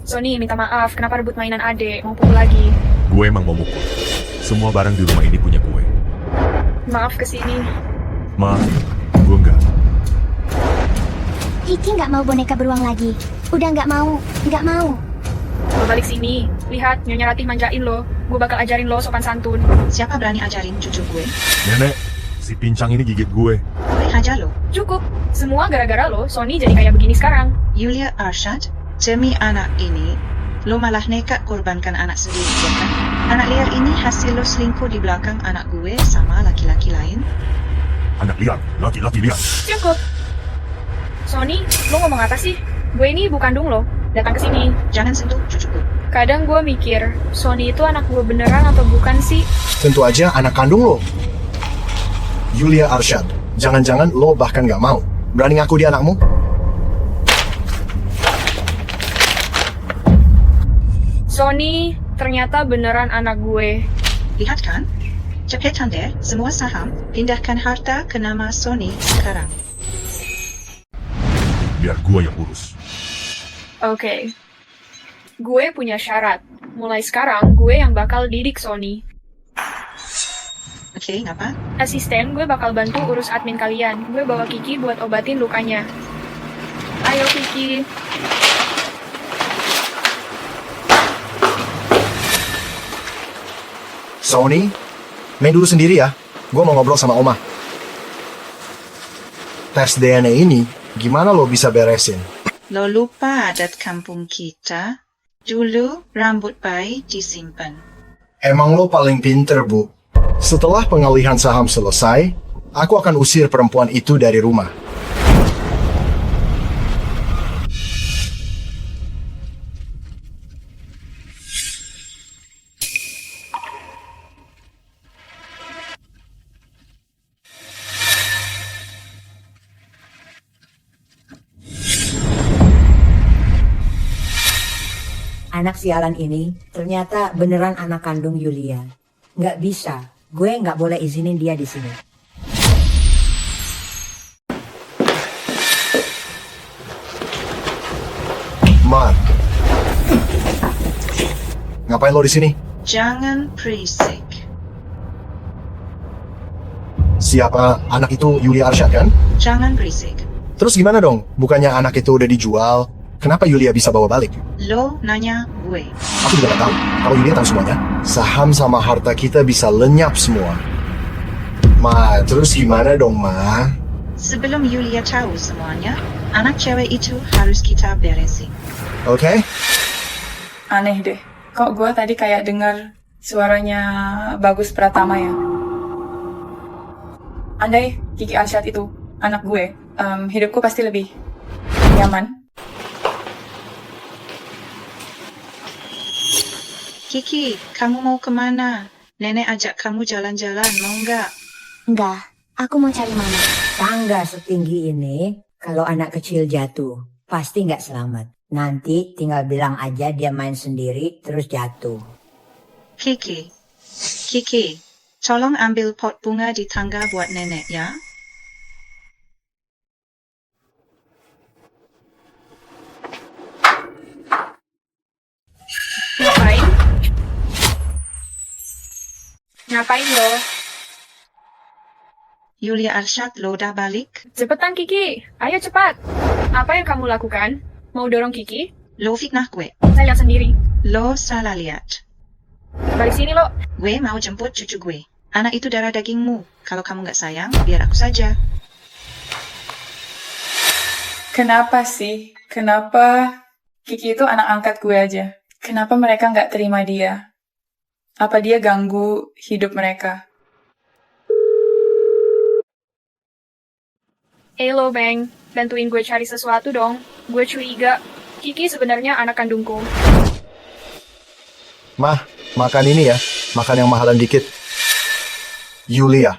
Sony minta maaf, kenapa rebut mainan adek? Mau pukul lagi. Gue emang mau mukul. Semua barang di rumah ini punya gue. Maaf kesini. Ma, gue enggak. Kiki nggak mau boneka beruang lagi. Udah nggak mau. Lo balik sini. Lihat, Nyonya Ratih manjain lo. Gue bakal ajarin lo sopan santun. Siapa berani ajarin cucu gue? Nenek, si pincang ini gigit gue. Gue hajar lo. Cukup. Semua gara-gara lo, Sony jadi kayak begini sekarang. Yulia Arshad, demi anak ini, lo malah nekat korbankan anak sendiri, ya kan? Anak liar ini hasil lo selingkuh di belakang anak gue sama laki-laki lain. Anak liar, laki-laki liar. Cukup. Sony, lo ngomong apa sih? Gue ini ibu kandung lo. Datang ke sini. Jangan sentuh cucuku. Kadang gue mikir, Sony itu anak gue beneran atau bukan sih? Tentu aja anak kandung lo. Yulia Arshad, jangan-jangan lo bahkan nggak mau. Berani ngaku dia anakmu? Sony, ternyata beneran anak gue. Lihat kan? Cepetan deh, semua saham, pindahkan harta ke nama Sony sekarang. Biar gue yang urus. Oke. Gue punya syarat. Mulai sekarang, gue yang bakal didik Sony. Oke, ngapa? Asisten, gue bakal bantu urus admin kalian. Gue bawa Kiki buat obatin lukanya. Ayo Kiki. Sony, main dulu sendiri ya. Gue mau ngobrol sama Oma. Tes DNA ini, gimana lo bisa beresin? Lo lupa adat kampung kita? Dulu, rambut bayi disimpan. Emang lo paling pinter, Bu. Setelah pengalihan saham selesai, aku akan usir perempuan itu dari rumah. Anak sialan ini ternyata beneran anak kandung Yulia. Nggak bisa, gue nggak boleh izinin dia di sini. Mar, ngapain lo di sini? Jangan berisik. Siapa anak itu Yulia Arshad kan? Jangan berisik. Terus gimana dong? Bukannya anak itu udah dijual? Kenapa Yulia bisa bawa balik? Lo nanya gue. Aku juga gak tahu. Kalau Yulia tahu semuanya, saham sama harta kita bisa lenyap semua. Ma, terus gimana dong, Ma? Sebelum Yulia tahu semuanya, anak cewek itu harus kita beresin. Oke? Aneh deh. Kok gue tadi kayak dengar suaranya Bagus Pratama ya? Andai Kiki Arshad itu anak gue, hidupku pasti lebih nyaman. Kiki, kamu mau kemana? Nenek ajak kamu jalan-jalan, mau nggak? Enggak, aku mau cari mama. Tangga setinggi ini, kalau anak kecil jatuh, pasti nggak selamat. Nanti tinggal bilang aja dia main sendiri, terus jatuh. Kiki, tolong ambil pot bunga di tangga buat nenek ya. Ngapain? Ngapain lo? Yulia Arsyad, lo udah balik? Cepetan Kiki, ayo cepat. Apa yang kamu lakukan? Mau dorong Kiki? Lo fitnah gue. Saya lihat sendiri. Lo salah lihat. Balik sini lo. Gue mau jemput cucu gue. Anak itu darah dagingmu. Kalau kamu nggak sayang, biar aku saja. Kenapa sih? Kenapa Kiki itu anak angkat gue aja? Kenapa mereka nggak terima dia? Apa dia ganggu hidup mereka? Lo Bang, bantuin gue cari sesuatu dong. Gue curiga, Kiki sebenarnya anak kandungku. Mah, makan ini ya. Makan yang mahalan dikit. Yulia,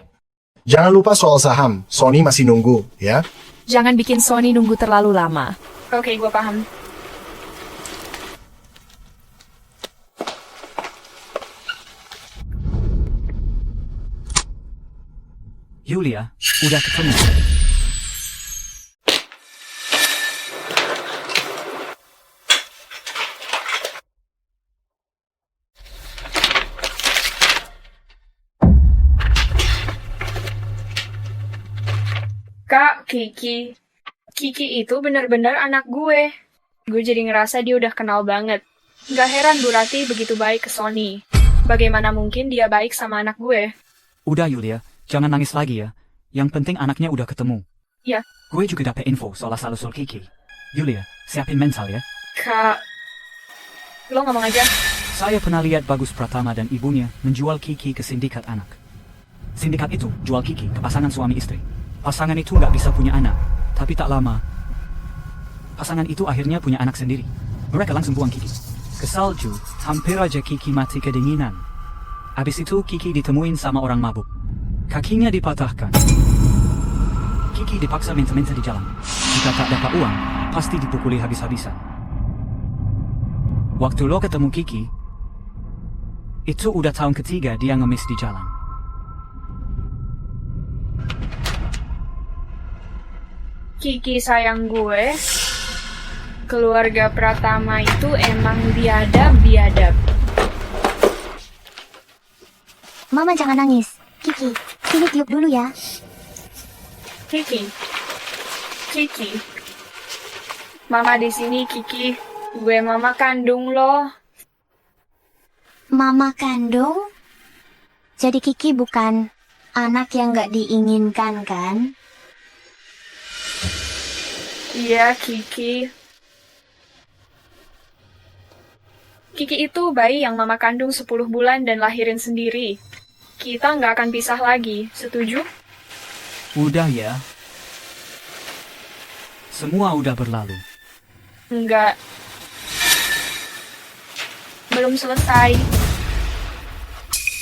jangan lupa soal saham. Sony masih nunggu, ya? Jangan bikin Sony nunggu terlalu lama. Oke, gue paham. Yulia, udah ketemu. Kak, Kiki. Kiki itu benar-benar anak gue. Gue jadi ngerasa dia udah kenal banget. Gak heran Bu Rati begitu baik ke Sony. Bagaimana mungkin dia baik sama anak gue? Udah Yulia, jangan nangis lagi ya. Yang penting anaknya udah ketemu. Ya. Gue juga dapat info soal asal-usul Kiki. Yulia, siapin mental ya. Kak, lo ngomong aja. Saya pernah lihat Bagus Pratama dan ibunya menjual Kiki ke sindikat anak. Sindikat itu jual Kiki ke pasangan suami istri. Pasangan itu nggak bisa punya anak, tapi tak lama, pasangan itu akhirnya punya anak sendiri. Mereka langsung buang Kiki ke salju, hampir aja Kiki mati kedinginan. Habis itu Kiki ditemuin sama orang mabuk. Kakinya dipatahkan. Kiki dipaksa minta-minta di jalan. Jika tak dapat uang, pasti dipukuli habis-habisan. Waktu lo ketemu Kiki, itu udah tahun ketiga dia ngemis di jalan. Kiki sayang gue, keluarga Pratama itu emang biadab. Mama jangan nangis. Kiki, sini tiup dulu ya. Kiki. Mama di sini, Kiki. Gue mama kandung lo. Mama kandung? Jadi Kiki bukan anak yang gak diinginkan kan? Iya, Kiki. Kiki itu bayi yang mama kandung 10 bulan dan lahirin sendiri. Kita nggak akan pisah lagi, setuju? Udah ya. Semua udah berlalu. Enggak. Belum selesai.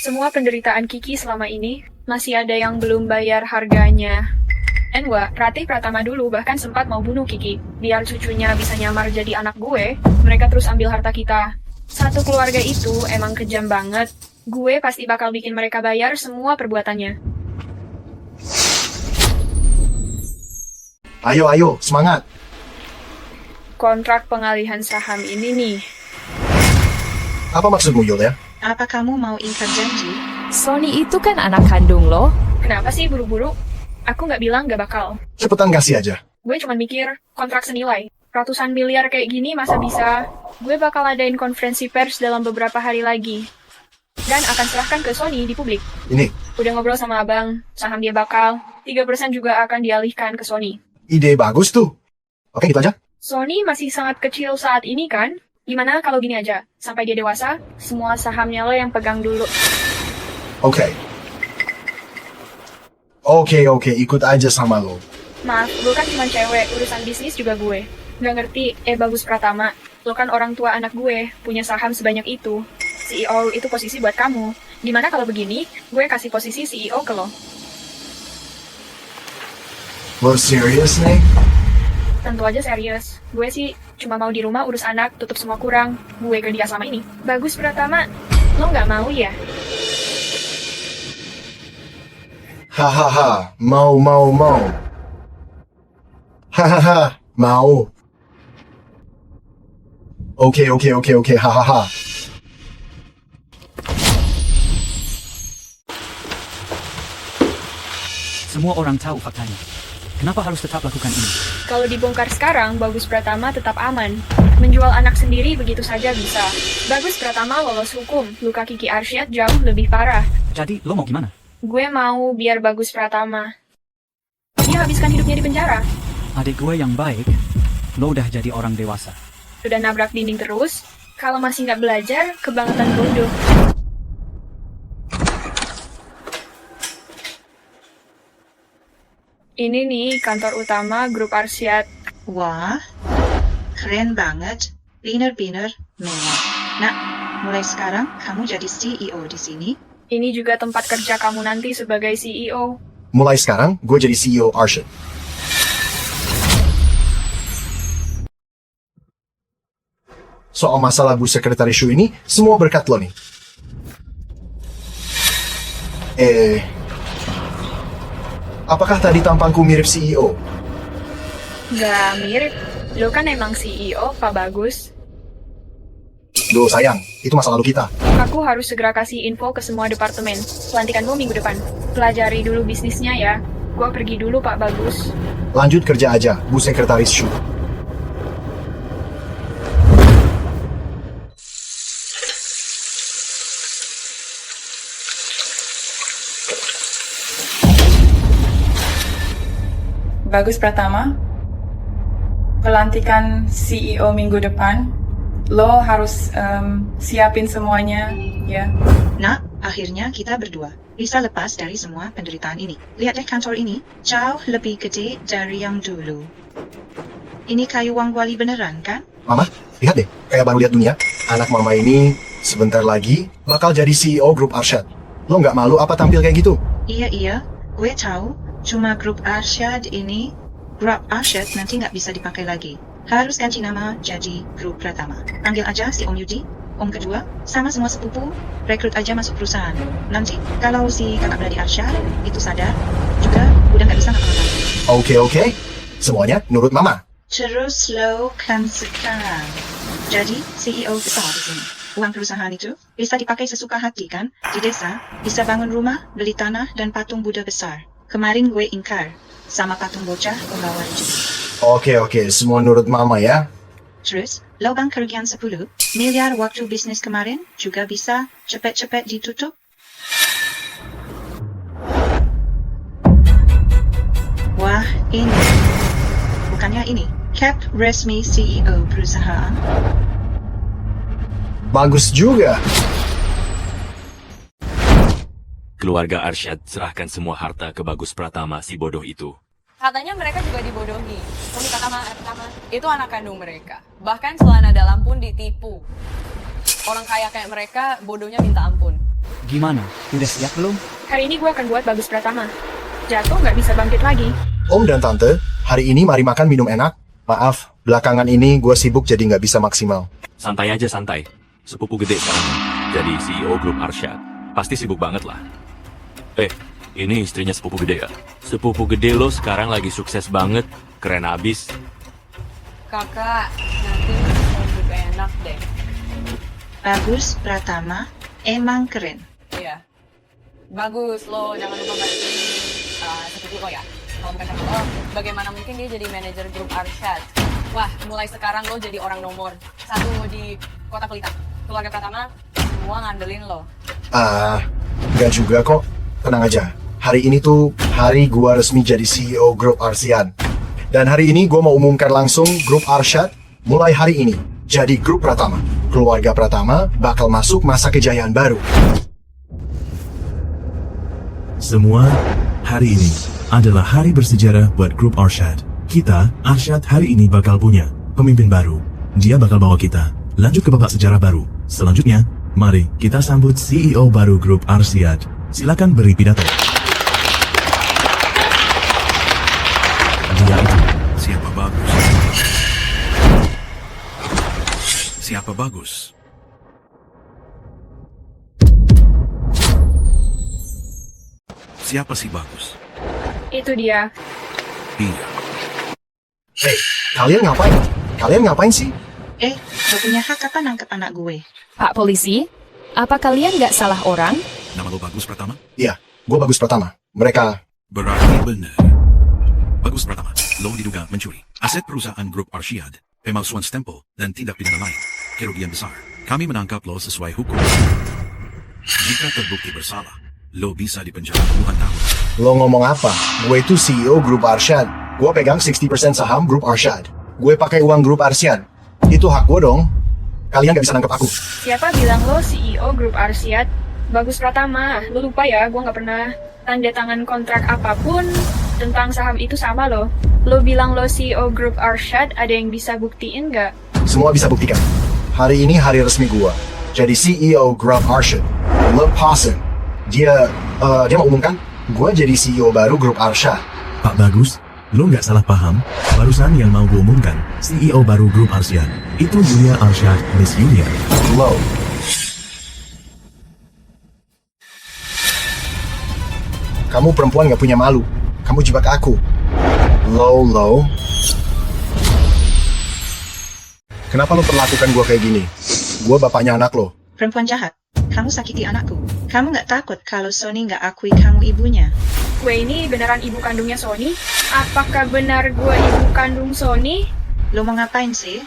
Semua penderitaan Kiki selama ini, masih ada yang belum bayar harganya. Rati Pratama dulu bahkan sempat mau bunuh Kiki. Biar cucunya bisa nyamar jadi anak gue, mereka terus ambil harta kita. Satu keluarga itu emang kejam banget. Gue pasti bakal bikin mereka bayar semua perbuatannya. Ayo, semangat. Kontrak pengalihan saham ini nih. Apa maksudmu, Yulia? Apa kamu mau ingkar janji? Sony itu kan anak kandung lo. Kenapa sih buru-buru? Aku nggak bilang nggak bakal. Cepetan kasih aja. Gue cuma mikir, kontrak senilai. Ratusan miliar kayak gini masa bisa? Gue bakal adain konferensi pers dalam beberapa hari lagi. Dan akan serahkan ke Sony di publik. Ini. Udah ngobrol sama abang, saham dia bakal 3% juga akan dialihkan ke Sony. Ide bagus tuh. Oke, gitu aja. Sony masih sangat kecil saat ini kan? Gimana kalau gini aja? Sampai dia dewasa, semua sahamnya lo yang pegang dulu. Oke, ikut aja sama lo. Maaf, gue kan cuma cewek, urusan bisnis juga gue. Nggak ngerti, Bagus Pratama. Lo kan orang tua anak gue, punya saham sebanyak itu. CEO itu posisi buat kamu. Gimana kalau begini, gue kasih posisi CEO ke lo. Lo serius nih? Tentu aja serius. Gue sih cuma mau di rumah urus anak, tutup semua kurang. Gue kerja sama ini. Bagus Pratama, lo nggak mau ya? Hahaha, mau. Hahaha, mau. Oke, hahaha. Semua orang tahu faktanya. Kenapa harus tetap lakukan ini? Kalau dibongkar sekarang, Bagus Pratama tetap aman. Menjual anak sendiri begitu saja bisa. Bagus Pratama lolos hukum, luka Kiki Arsyad jauh lebih parah. Jadi, lo mau gimana? Gue mau biar Bagus Pratama dia habiskan hidupnya di penjara. Adik gue yang baik, lo udah jadi orang dewasa. Udah nabrak dinding terus, kalau masih nggak belajar, kebangetan bodoh. Ini nih kantor utama grup Arsyad. Wah, keren banget. Bener-bener mewah. Nah, mulai sekarang kamu jadi CEO di sini. Ini juga tempat kerja kamu nanti sebagai CEO. Mulai sekarang, gue jadi CEO Arsyad. Soal masalah Bu Sekretaris Shu ini, semua berkat lo nih. Apakah tadi tampangku mirip CEO? Nggak mirip. Lo kan emang CEO, Pak Bagus. Duh sayang, itu masa lalu kita. Aku harus segera kasih info ke semua departemen. Pelantikanmu minggu depan. Pelajari dulu bisnisnya ya. Gua pergi dulu, Pak Bagus. Lanjut kerja aja, Bu Sekretaris Shu. Bagus Pratama, pelantikan CEO minggu depan, lo harus siapin semuanya, ya. Nah, akhirnya kita berdua bisa lepas dari semua penderitaan ini. Lihat deh kantor ini, jauh lebih gede dari yang dulu. Ini kayu Wangwali beneran, kan? Mama, lihat deh, kayak baru lihat dunia. Anak mama ini sebentar lagi bakal jadi CEO grup Arsyad. Lo nggak malu apa tampil kayak gitu? Iya, gue tahu. Cuma grup Arsyad ini, grup Arsyad nanti nggak bisa dipakai lagi. Harus ganti nama jadi grup Pratama. Panggil aja si Om Yudi, Om kedua, sama semua sepupu, rekrut aja masuk perusahaan. Nanti, kalau si kakak beradik Arsyad itu sadar, juga udah nggak bisa ngapa-ngapain. Oke. Semuanya nurut mama. Terus lo kan sekarang jadi CEO besar di sini. Uang perusahaan itu bisa dipakai sesuka hati kan? Di desa, bisa bangun rumah, beli tanah, dan patung Buddha besar. Kemarin gue ingkar sama patung bocah pembawa rezeki. Oke, semua nurut mama ya. Terus, lubang kerugian 10 miliar waktu bisnis kemarin juga bisa cepet-cepet ditutup. Wah, ini. Bukannya ini. Cap resmi CEO perusahaan. Bagus juga. Keluarga Arsyad serahkan semua harta ke Bagus Pratama si bodoh itu. Katanya mereka juga dibodohi. Umi Pratama itu anak kandung mereka. Bahkan celana dalam pun ditipu. Orang kaya kayak mereka bodohnya minta ampun. Gimana? Udah siap belum? Hari ini gue akan buat Bagus Pratama. Jatuh nggak bisa bangkit lagi. Om dan Tante, hari ini mari makan minum enak. Maaf, belakangan ini gue sibuk jadi nggak bisa maksimal. Santai aja santai. Sepupu gede sekarang. Jadi CEO grup Arsyad. Pasti sibuk banget lah. Ini istrinya sepupu gede ya? Sepupu gede lo sekarang lagi sukses banget, keren abis. Kakak, nanti mau juga enak deh. Bagus Pratama emang keren. Iya. Bagus lo, jangan lupa bantuin sepupu lo ya. Kalau bukan karena lo, bagaimana mungkin dia jadi manajer grup Arsyad? Wah, mulai sekarang lo jadi orang nomor 1 di Kota Pelita. Keluarga Pratama semua ngandelin lo. Enggak juga kok. Tenang aja, hari ini tuh hari gua resmi jadi CEO grup Arsyad. Dan hari ini gua mau umumkan langsung grup Arsyad mulai hari ini jadi grup Pratama. Keluarga Pratama bakal masuk masa kejayaan baru. Semua, hari ini adalah hari bersejarah buat grup Arsyad. Kita, Arsyad hari ini bakal punya pemimpin baru. Dia bakal bawa kita lanjut ke babak sejarah baru. Selanjutnya, mari kita sambut CEO baru grup Arsyad. Silakan beri pidato. Dia itu siapa Bagus? Siapa Bagus? Siapa sih Bagus? Itu dia. Iya. Kalian ngapain? Kalian ngapain sih? Gak punya hak apa nangkep anak gue? Pak polisi, apa kalian nggak salah orang? Nama lo Bagus Pratama? Iya, gue Bagus Pratama. Mereka Berarti benar. Bagus Pratama, lo diduga mencuri aset perusahaan grup Arsyad, pemalsuan stempel, dan tindak pidana lain. Kerugian besar. Kami menangkap lo sesuai hukum. Jika terbukti bersalah, lo bisa dipenjara puluhan tahun. Lo ngomong apa? Gue itu CEO grup Arsyad. Gue pegang 60% saham grup Arsyad. Gue pakai uang grup Arsyad. Itu hak gue dong. Kalian gak bisa nangkep aku. Siapa bilang lo CEO grup Arsyad? Bagus Pratama, lo lupa ya, gue nggak pernah tanda tangan kontrak apapun tentang saham itu sama lo. Lo bilang lo CEO grup Arsyad, ada yang bisa buktiin nggak? Semua bisa buktikan. Hari ini hari resmi gue. Jadi CEO grup Arsyad. Lepasin. Dia mau umumkan, gue jadi CEO baru grup Arsyad. Pak Bagus, lo nggak salah paham. Barusan yang mau gue umumkan, CEO baru grup Arsyad. Itu Yulia Arsyad, Miss Yulia. Lo. Kamu perempuan gak punya malu. Kamu jebak aku. Lo. Kenapa lo perlakukan gue kayak gini? Gue bapaknya anak lo. Perempuan jahat, kamu sakiti anakku. Kamu nggak takut kalau Sony nggak akui kamu ibunya? Gue ini beneran ibu kandungnya Sony? Apakah benar gue ibu kandung Sony? Lo mau ngapain sih?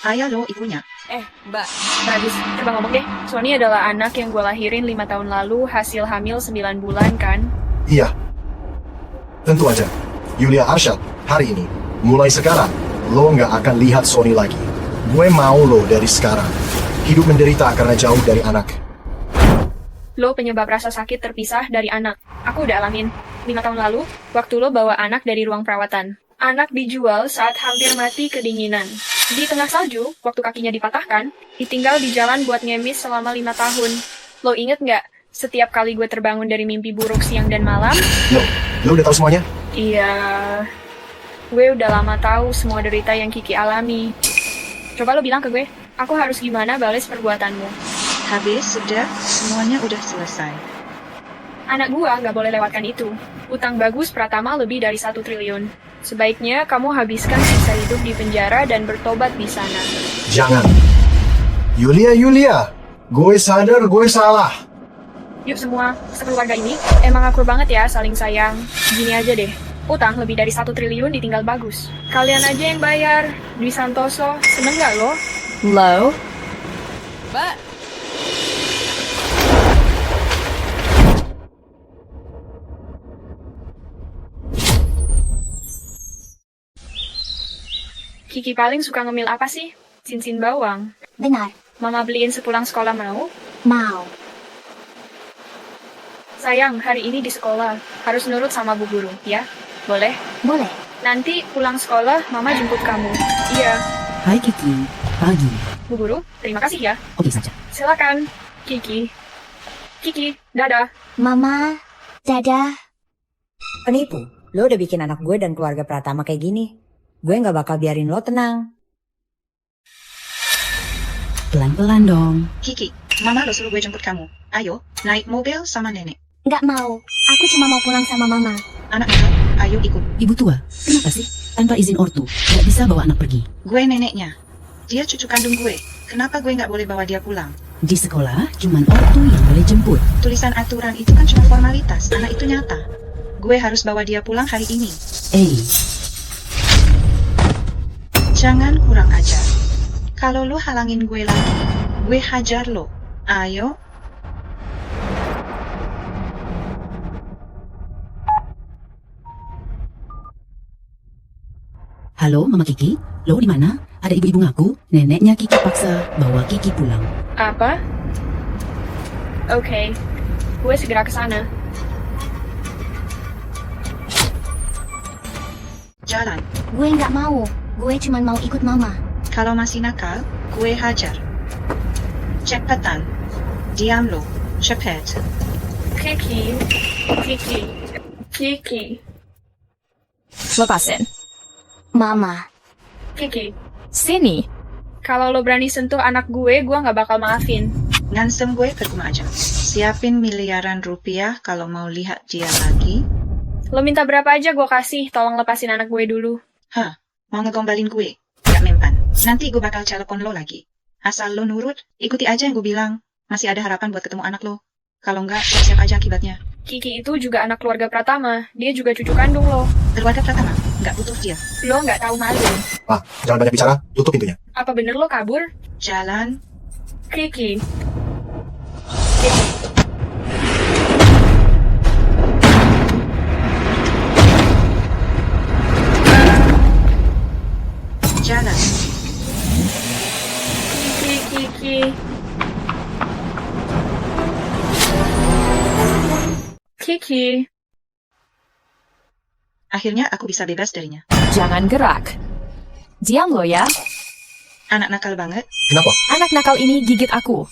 Ayah lo ibunya. Mbak, bagus. Coba ngomong deh. Sony adalah anak yang gue lahirin 5 tahun lalu, hasil hamil 9 bulan kan? Iya. Tentu aja. Yulia Arsyad, hari ini, mulai sekarang, lo nggak akan lihat Sony lagi. Gue mau lo dari sekarang. Hidup menderita karena jauh dari anak. Lo penyebab rasa sakit terpisah dari anak. Aku udah alamin. 5 tahun lalu, waktu lo bawa anak dari ruang perawatan. Anak dijual saat hampir mati kedinginan. Di tengah salju, waktu kakinya dipatahkan, ditinggal di jalan buat ngemis selama 5 tahun. Lo inget nggak? Setiap kali gue terbangun dari mimpi buruk siang dan malam. Lo udah tahu semuanya? Iya. Gue udah lama tahu semua derita yang Kiki alami. Coba lo bilang ke gue, aku harus gimana balas perbuatanmu? Habis, sudah, semuanya udah selesai. Anak gua nggak boleh lewatkan itu. Utang Bagus Pratama lebih dari 1 triliun. Sebaiknya kamu habiskan sisa hidup di penjara dan bertobat di sana. Jangan. Yulia. Gue sadar gue salah. Yuk semua, sekeluarga ini, emang akur banget ya saling sayang. Gini aja deh, utang lebih dari 1 triliun ditinggal Bagus. Kalian aja yang bayar. Dwi Santoso, seneng nggak lo? Lo? Mbak. Kiki paling suka ngemil apa sih? Cincin bawang. Benar. Mama beliin sepulang sekolah mau? Mau. Sayang, hari ini di sekolah. Harus nurut sama bu guru, ya? Boleh? Boleh. Nanti pulang sekolah, Mama jemput kamu. Iya. Hai Kiki, pagi. Bu guru, terima kasih ya. Oke saja. Silakan, Kiki. Kiki, dadah. Mama, dadah. Penipu, lo udah bikin anak gue dan keluarga Pratama kayak gini. Gue gak bakal biarin lo tenang. Pelan-pelan dong. Kiki, Mama lo suruh gue jemput kamu. Ayo, naik mobil sama nenek. Nggak mau. Aku cuma mau pulang sama Mama. Anak muda, ayo ikut. Ibu tua, kenapa sih? Tanpa izin ortu, gak bisa bawa anak pergi. Gue neneknya. Dia cucu kandung gue. Kenapa gue nggak boleh bawa dia pulang? Di sekolah, cuman ortu yang boleh jemput. Tulisan aturan itu kan cuma formalitas. Anak itu nyata. Gue harus bawa dia pulang hari ini. Jangan kurang ajar. Kalau lo halangin gue lagi, gue hajar lo. Ayo. Halo, Mama Kiki. Lo di mana? Ada ibu-ibu ngaku, neneknya Kiki paksa bawa Kiki pulang. Apa? Oke, gue segera ke sana. Jalan. Gue nggak mau. Gue cuma mau ikut Mama. Kalau masih nakal, gue hajar. Cepetan. Diam lo. Cepet. Kiki. Lepasin. Mama. Kiki. Sini. Kalau lo berani sentuh anak gue nggak bakal maafin. Ngansem gue percuma aja. Siapin miliaran rupiah kalau mau lihat dia lagi. Lo minta berapa aja gue kasih, tolong lepasin anak gue dulu. Hah, mau ngegombalin gue? Gak mempan. Nanti gue bakal telepon lo lagi. Asal lo nurut, ikuti aja yang gue bilang. Masih ada harapan buat ketemu anak lo. Kalau enggak, siap-siap aja akibatnya. Kiki itu juga anak keluarga Pratama. Dia juga cucu kandung lo. Keluarga Pratama? Nggak butuh dia. Lo nggak tahu malu. Ah, jangan banyak bicara, tutup pintunya. Apa bener lo kabur? Jalan. Kiki. Jalan. Kiki. Kiki. Akhirnya aku bisa bebas darinya. Jangan gerak. Diam lo ya. Anak nakal banget. Kenapa? Anak nakal ini gigit aku.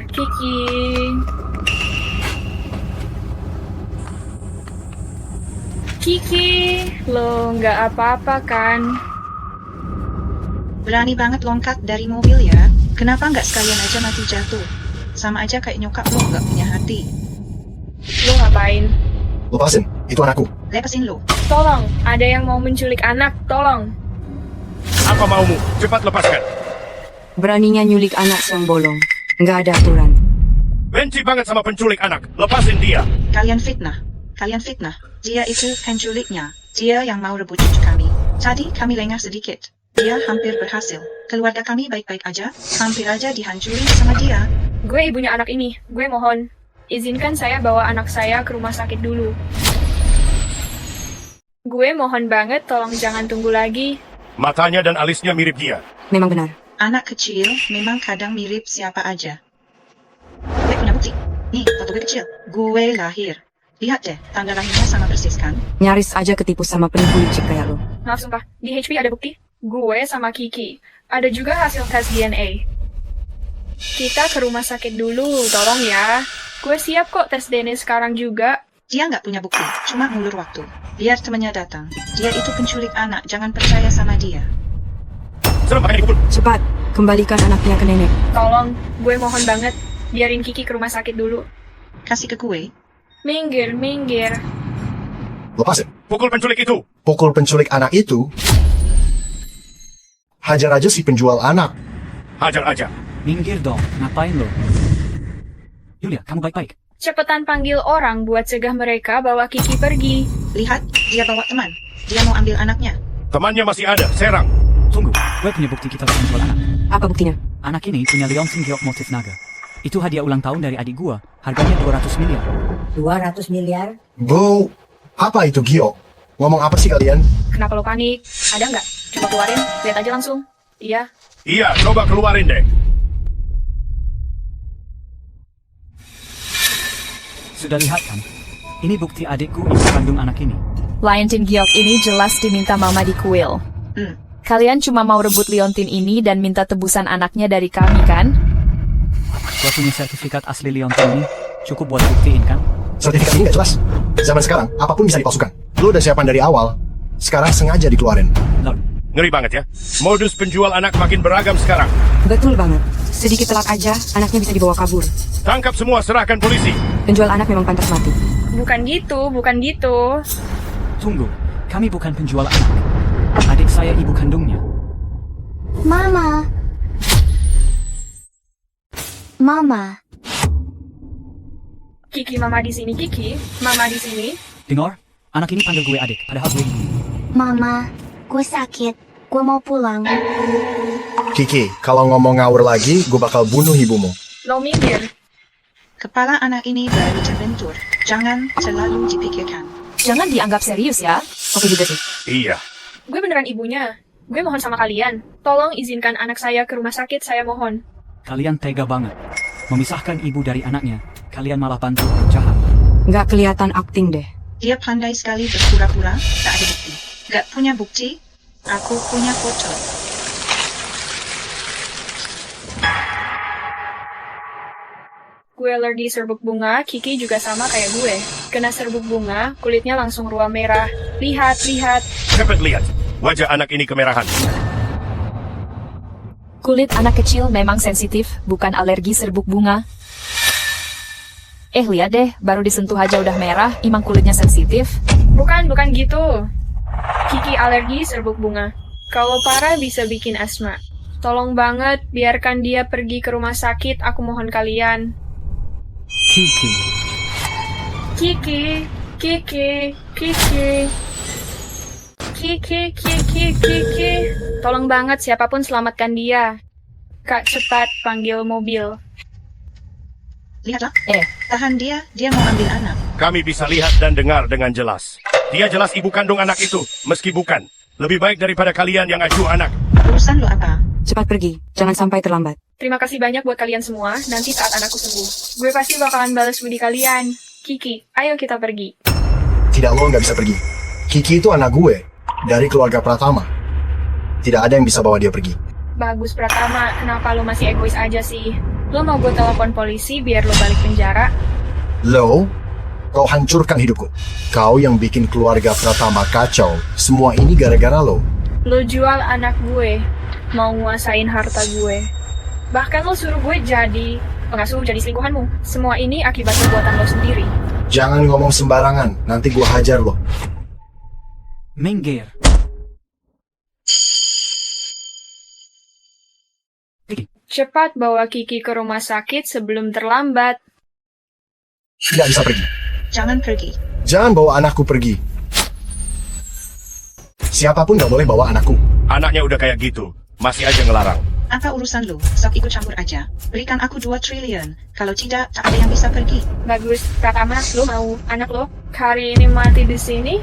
Kiki. Kiki, lo nggak apa-apa kan? Berani banget lompat dari mobil ya. Kenapa nggak sekalian aja mati jatuh? Sama aja kayak nyokap lo nggak punya hati. Lo ngapain? Lepasin, itu anakku. Lepasin lo. Tolong, ada yang mau menculik anak, tolong. Apa maumu? Cepat lepaskan. Beraninya nyulik anak siang bolong. Nggak ada aturan. Benci banget sama penculik anak. Lepasin dia. Kalian fitnah. Kalian fitnah. Dia itu penculiknya. Dia yang mau rebut cucu kami. Tadi kami lengah sedikit. Dia hampir berhasil. Keluarga kami baik-baik aja. Hampir aja dihancurin sama dia. Gue ibunya anak ini. Gue mohon, izinkan saya bawa anak saya ke rumah sakit dulu. Gue mohon banget, tolong jangan tunggu lagi. Matanya dan alisnya mirip dia. Memang benar. Anak kecil memang kadang mirip siapa aja. Gue punya bukti. Nih, foto gue kecil. Gue lahir. Lihat deh, tanda lahirnya sama persis kan? Nyaris aja ketipu sama penipu licik kayak lo. Maaf sumpah, di HP ada bukti. Gue sama Kiki. Ada juga hasil tes DNA. Kita ke rumah sakit dulu, tolong ya. Gue siap kok tes DNA sekarang juga. Dia nggak punya bukti, cuma ngulur waktu. Biar temannya datang. Dia itu penculik anak, jangan percaya sama dia. Cepat, kembalikan anaknya ke nenek. Tolong, gue mohon banget. Biarin Kiki ke rumah sakit dulu. Kasih ke gue. Minggir, minggir. Lepasin. Pukul penculik itu. Pukul penculik anak itu. Hajar aja si penjual anak. Hajar aja. Minggir dong, ngapain lo? Yulia, kamu baik-baik? Cepetan panggil orang buat cegah mereka bawa Kiki pergi. Lihat, dia bawa teman. Dia mau ambil anaknya. Temannya masih ada, serang. Tunggu, gue punya bukti kita menjual anak. Apa buktinya? Anak ini punya Leontin Giok motif naga. Itu hadiah ulang tahun dari adik gua. Harganya 200 miliar. 200 miliar? Bro, apa itu Gio? Ngomong apa sih kalian? Kenapa lo panik? Ada nggak? Coba keluarin, lihat aja langsung. Iya. Iya, coba keluarin deh. Sudah lihat kan? Ini bukti adikku ibu kandung anak ini. Leontin Giok ini jelas diminta mama di kuil. Kalian cuma mau rebut Leontin ini dan minta tebusan anaknya dari kami kan? Gua punya sertifikat asli Leontin ini. Cukup buat buktiin kan? Sertifikat ini nggak jelas. Zaman sekarang, apapun bisa dipalsukan. Lu udah siapan dari awal. Sekarang sengaja dikeluarin. Ngeri banget ya. Modus penjual anak makin beragam sekarang. Betul banget. Sedikit telat aja, anaknya bisa dibawa kabur. Tangkap semua, serahkan polisi. Penjual anak memang pantas mati. Bukan gitu, bukan gitu. Tunggu, kami bukan penjual anak. Adik saya ibu kandungnya. Mama. Mama. Kiki, mama di sini, Kiki. Mama di sini. Dengar, anak ini panggil gue adik, padahal gue ibu. Mama, gue sakit. Gue mau pulang. Kiki, kalau ngomong ngawur lagi, gue bakal bunuh ibumu. Lo minggir. Kepala anak ini baru terbentur. Jangan terlalu dipikirkan. Jangan dianggap serius ya. Oke juga sih. Iya. Gue beneran ibunya. Gue mohon sama kalian. Tolong izinkan anak saya ke rumah sakit, saya mohon. Kalian tega banget. Memisahkan ibu dari anaknya. Kalian malah bantu orang jahat. Nggak kelihatan akting deh. Dia pandai sekali berpura-pura, tak ada bukti. Gak punya bukti, aku punya foto. Gue alergi serbuk bunga, Kiki juga sama kayak gue. Kena serbuk bunga, kulitnya langsung ruam merah. Lihat, lihat. Cepat lihat. Wajah anak ini kemerahan. Kulit anak kecil memang sensitif, bukan alergi serbuk bunga. Lihat deh, baru disentuh aja udah merah, emang kulitnya sensitif. Bukan gitu. Kiki alergi serbuk bunga. Kalau parah bisa bikin asma. Tolong banget, biarkan dia pergi ke rumah sakit, aku mohon kalian. Kiki. Kiki, Kiki, Kiki. Kiki, Kiki, Kiki. Tolong banget siapapun selamatkan dia. Kak, cepat panggil mobil. Lihatlah. Tahan dia mau ambil anak. Kami bisa lihat dan dengar dengan jelas. Dia jelas ibu kandung anak itu, meski bukan. Lebih baik daripada kalian yang acuh anak. Urusan lo apa? Cepat pergi, jangan sampai terlambat. Terima kasih banyak buat kalian semua. Nanti saat anakku sembuh, gue pasti bakalan balas budi kalian. Kiki, ayo kita pergi. Tidak, lo nggak bisa pergi. Kiki itu anak gue, dari keluarga Pratama. Tidak ada yang bisa bawa dia pergi. Bagus Pratama, kenapa lo masih egois aja sih? Lo mau gue telepon polisi biar lo balik penjara? Lo, kau hancurkan hidupku. Kau yang bikin keluarga Pratama kacau. Semua ini gara-gara lo. Lo jual anak gue, mau nguasain harta gue. Bahkan lo suruh gue jadi pengasuh, jadi selingkuhanmu. Semua ini akibat perbuatan lo sendiri. Jangan ngomong sembarangan, nanti gue hajar lo. Minggir. Cepat bawa Kiki ke rumah sakit sebelum terlambat. Tidak bisa pergi. Jangan pergi. Jangan bawa anakku pergi. Siapapun gak boleh bawa anakku. Anaknya udah kayak gitu, masih aja ngelarang. Apa urusan lu? Sok ikut campur aja. Berikan aku 2 triliun. Kalau tidak, tak ada yang bisa pergi. Bagus, Pratama, lo mau anak lo hari ini mati di sini?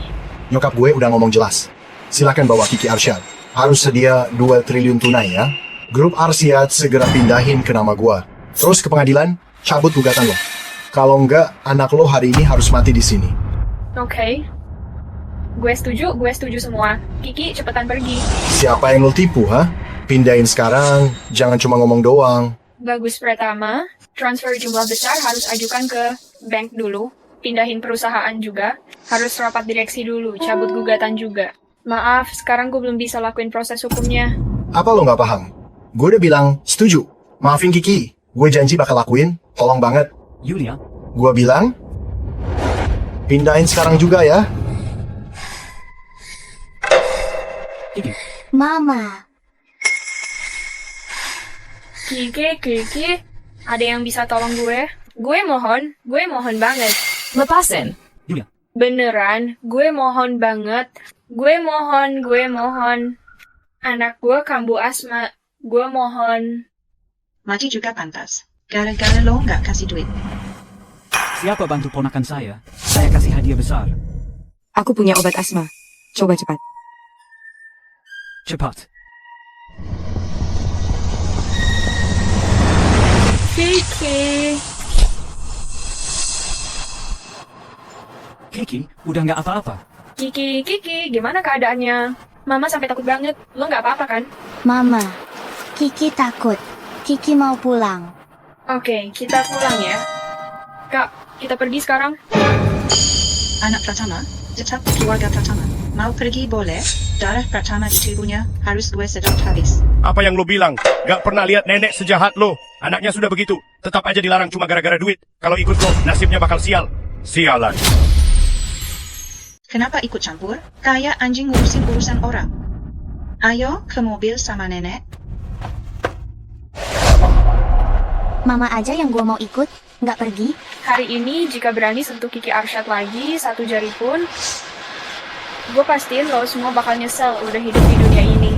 Nyokap gue udah ngomong jelas. Silakan bawa Kiki Arsyad. Harus sedia 2 triliun tunai ya. Grup Arsyad segera pindahin ke nama gue. Terus ke pengadilan, cabut gugatan lo. Kalau enggak, anak lo hari ini harus mati di sini. Oke. Gue setuju semua. Kiki, cepetan pergi. Siapa yang lo tipu, ha? Pindahin sekarang, jangan cuma ngomong doang. Bagus Pratama, transfer jumlah besar harus ajukan ke bank dulu. Pindahin perusahaan juga. Harus rapat direksi dulu, cabut gugatan juga. Maaf, sekarang gue belum bisa lakuin proses hukumnya. Apa lo nggak paham? Gue udah bilang setuju. Maafin Kiki, gue janji bakal lakuin. Tolong banget. Yulia. Gue bilang, pindahin sekarang juga ya. Mama. Kiki, ada yang bisa tolong gue? Gue mohon banget. Lepasin. Yulia. Beneran, gue mohon banget. Gue mohon. Anak gue kambuh asma. Gue mohon. Mati juga pantas. Gara-gara lo nggak kasih duit. Siapa bantu ponakan saya? Saya kasih hadiah besar. Aku punya obat asma. Coba cepat. Cepat. Kiki, udah nggak apa-apa. Kiki, gimana keadaannya? Mama sampai takut banget. Lo nggak apa-apa kan? Mama, Kiki takut. Kiki mau pulang. Oke, kita pulang ya. Kak, kita pergi sekarang. Anak Pratama, tetap keluarga Pratama. Mau pergi boleh, darah Pratama di tubuhnya harus gue sedot habis. Apa yang lo bilang? Gak pernah lihat nenek sejahat lo. Anaknya sudah begitu. Tetap aja dilarang cuma gara-gara duit. Kalau ikut lo, nasibnya bakal sial. Sialan. Kenapa ikut campur? Kayak anjing ngurusin urusan orang. Ayo ke mobil sama nenek. Mama aja yang gue mau ikut, nggak pergi. Hari ini jika berani sentuh Kiki Arsyad lagi, 1 jari pun, gue pastiin lo semua bakal nyesel udah hidup di dunia ini.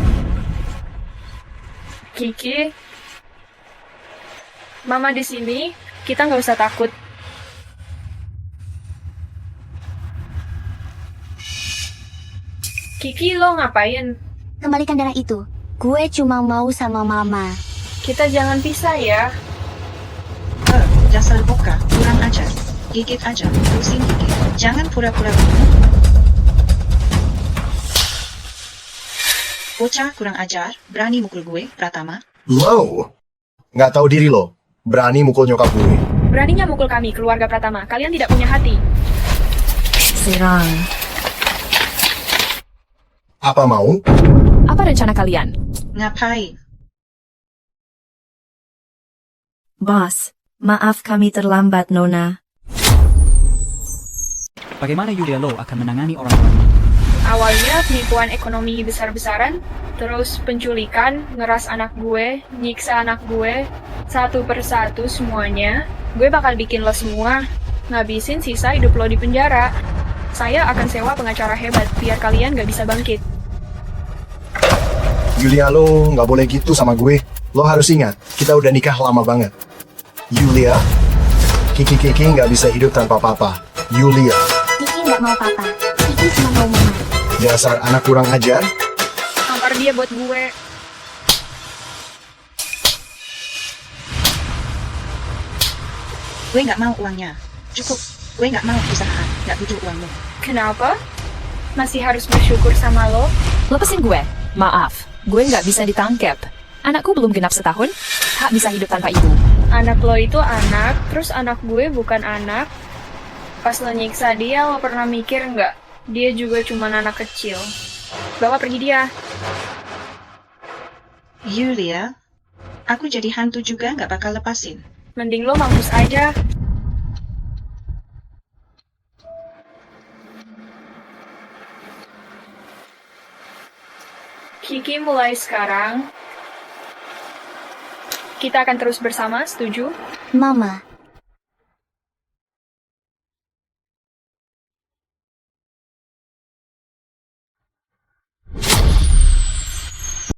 Kiki, Mama di sini, kita nggak usah takut. Kiki, lo ngapain? Kembalikan darah itu. Gue cuma mau sama Mama. Kita jangan pisah ya. Dasar boka, kurang ajar. Gigit aja, pusing gigit. Jangan pura-pura bingung. Bocah kurang ajar, berani mukul gue, Pratama. Lo, nggak tahu diri lo. Berani mukul nyokap gue. Beraninya mukul kami, keluarga Pratama. Kalian tidak punya hati. Serang. Apa mau? Apa rencana kalian? Ngapain? Bos, maaf kami terlambat, Nona. Bagaimana Yulia Lo akan menangani orang-orang? Awalnya penipuan ekonomi besar-besaran, terus penculikan, ngeras anak gue, nyiksa anak gue, satu persatu semuanya. Gue bakal bikin lo semua, ngabisin sisa hidup lo di penjara. Saya akan sewa pengacara hebat, biar kalian gak bisa bangkit. Yulia, lo nggak boleh gitu sama gue. Lo harus ingat, kita udah nikah lama banget. Yulia, Kiki nggak bisa hidup tanpa papa. Yulia. Kiki nggak mau papa. Kiki cuma mau mama. Dasar anak kurang ajar. Tampar dia buat gue. Gue nggak mau uangnya. Cukup. Gue nggak mau usaha. Nggak butuh uangmu. Kenapa? Masih harus bersyukur sama lo? Lepasin gue. Maaf, gue nggak bisa ditangkap. Anakku belum genap setahun, hak bisa hidup tanpa ibu. Anak lo itu anak, terus anak gue bukan anak. Pas lo nyiksa dia, lo pernah mikir nggak? Dia juga cuma anak kecil. Bawa pergi dia. Yulia, aku jadi hantu juga nggak bakal lepasin. Mending lo mampus aja. Kiki, mulai sekarang kita akan terus bersama, setuju? Mama,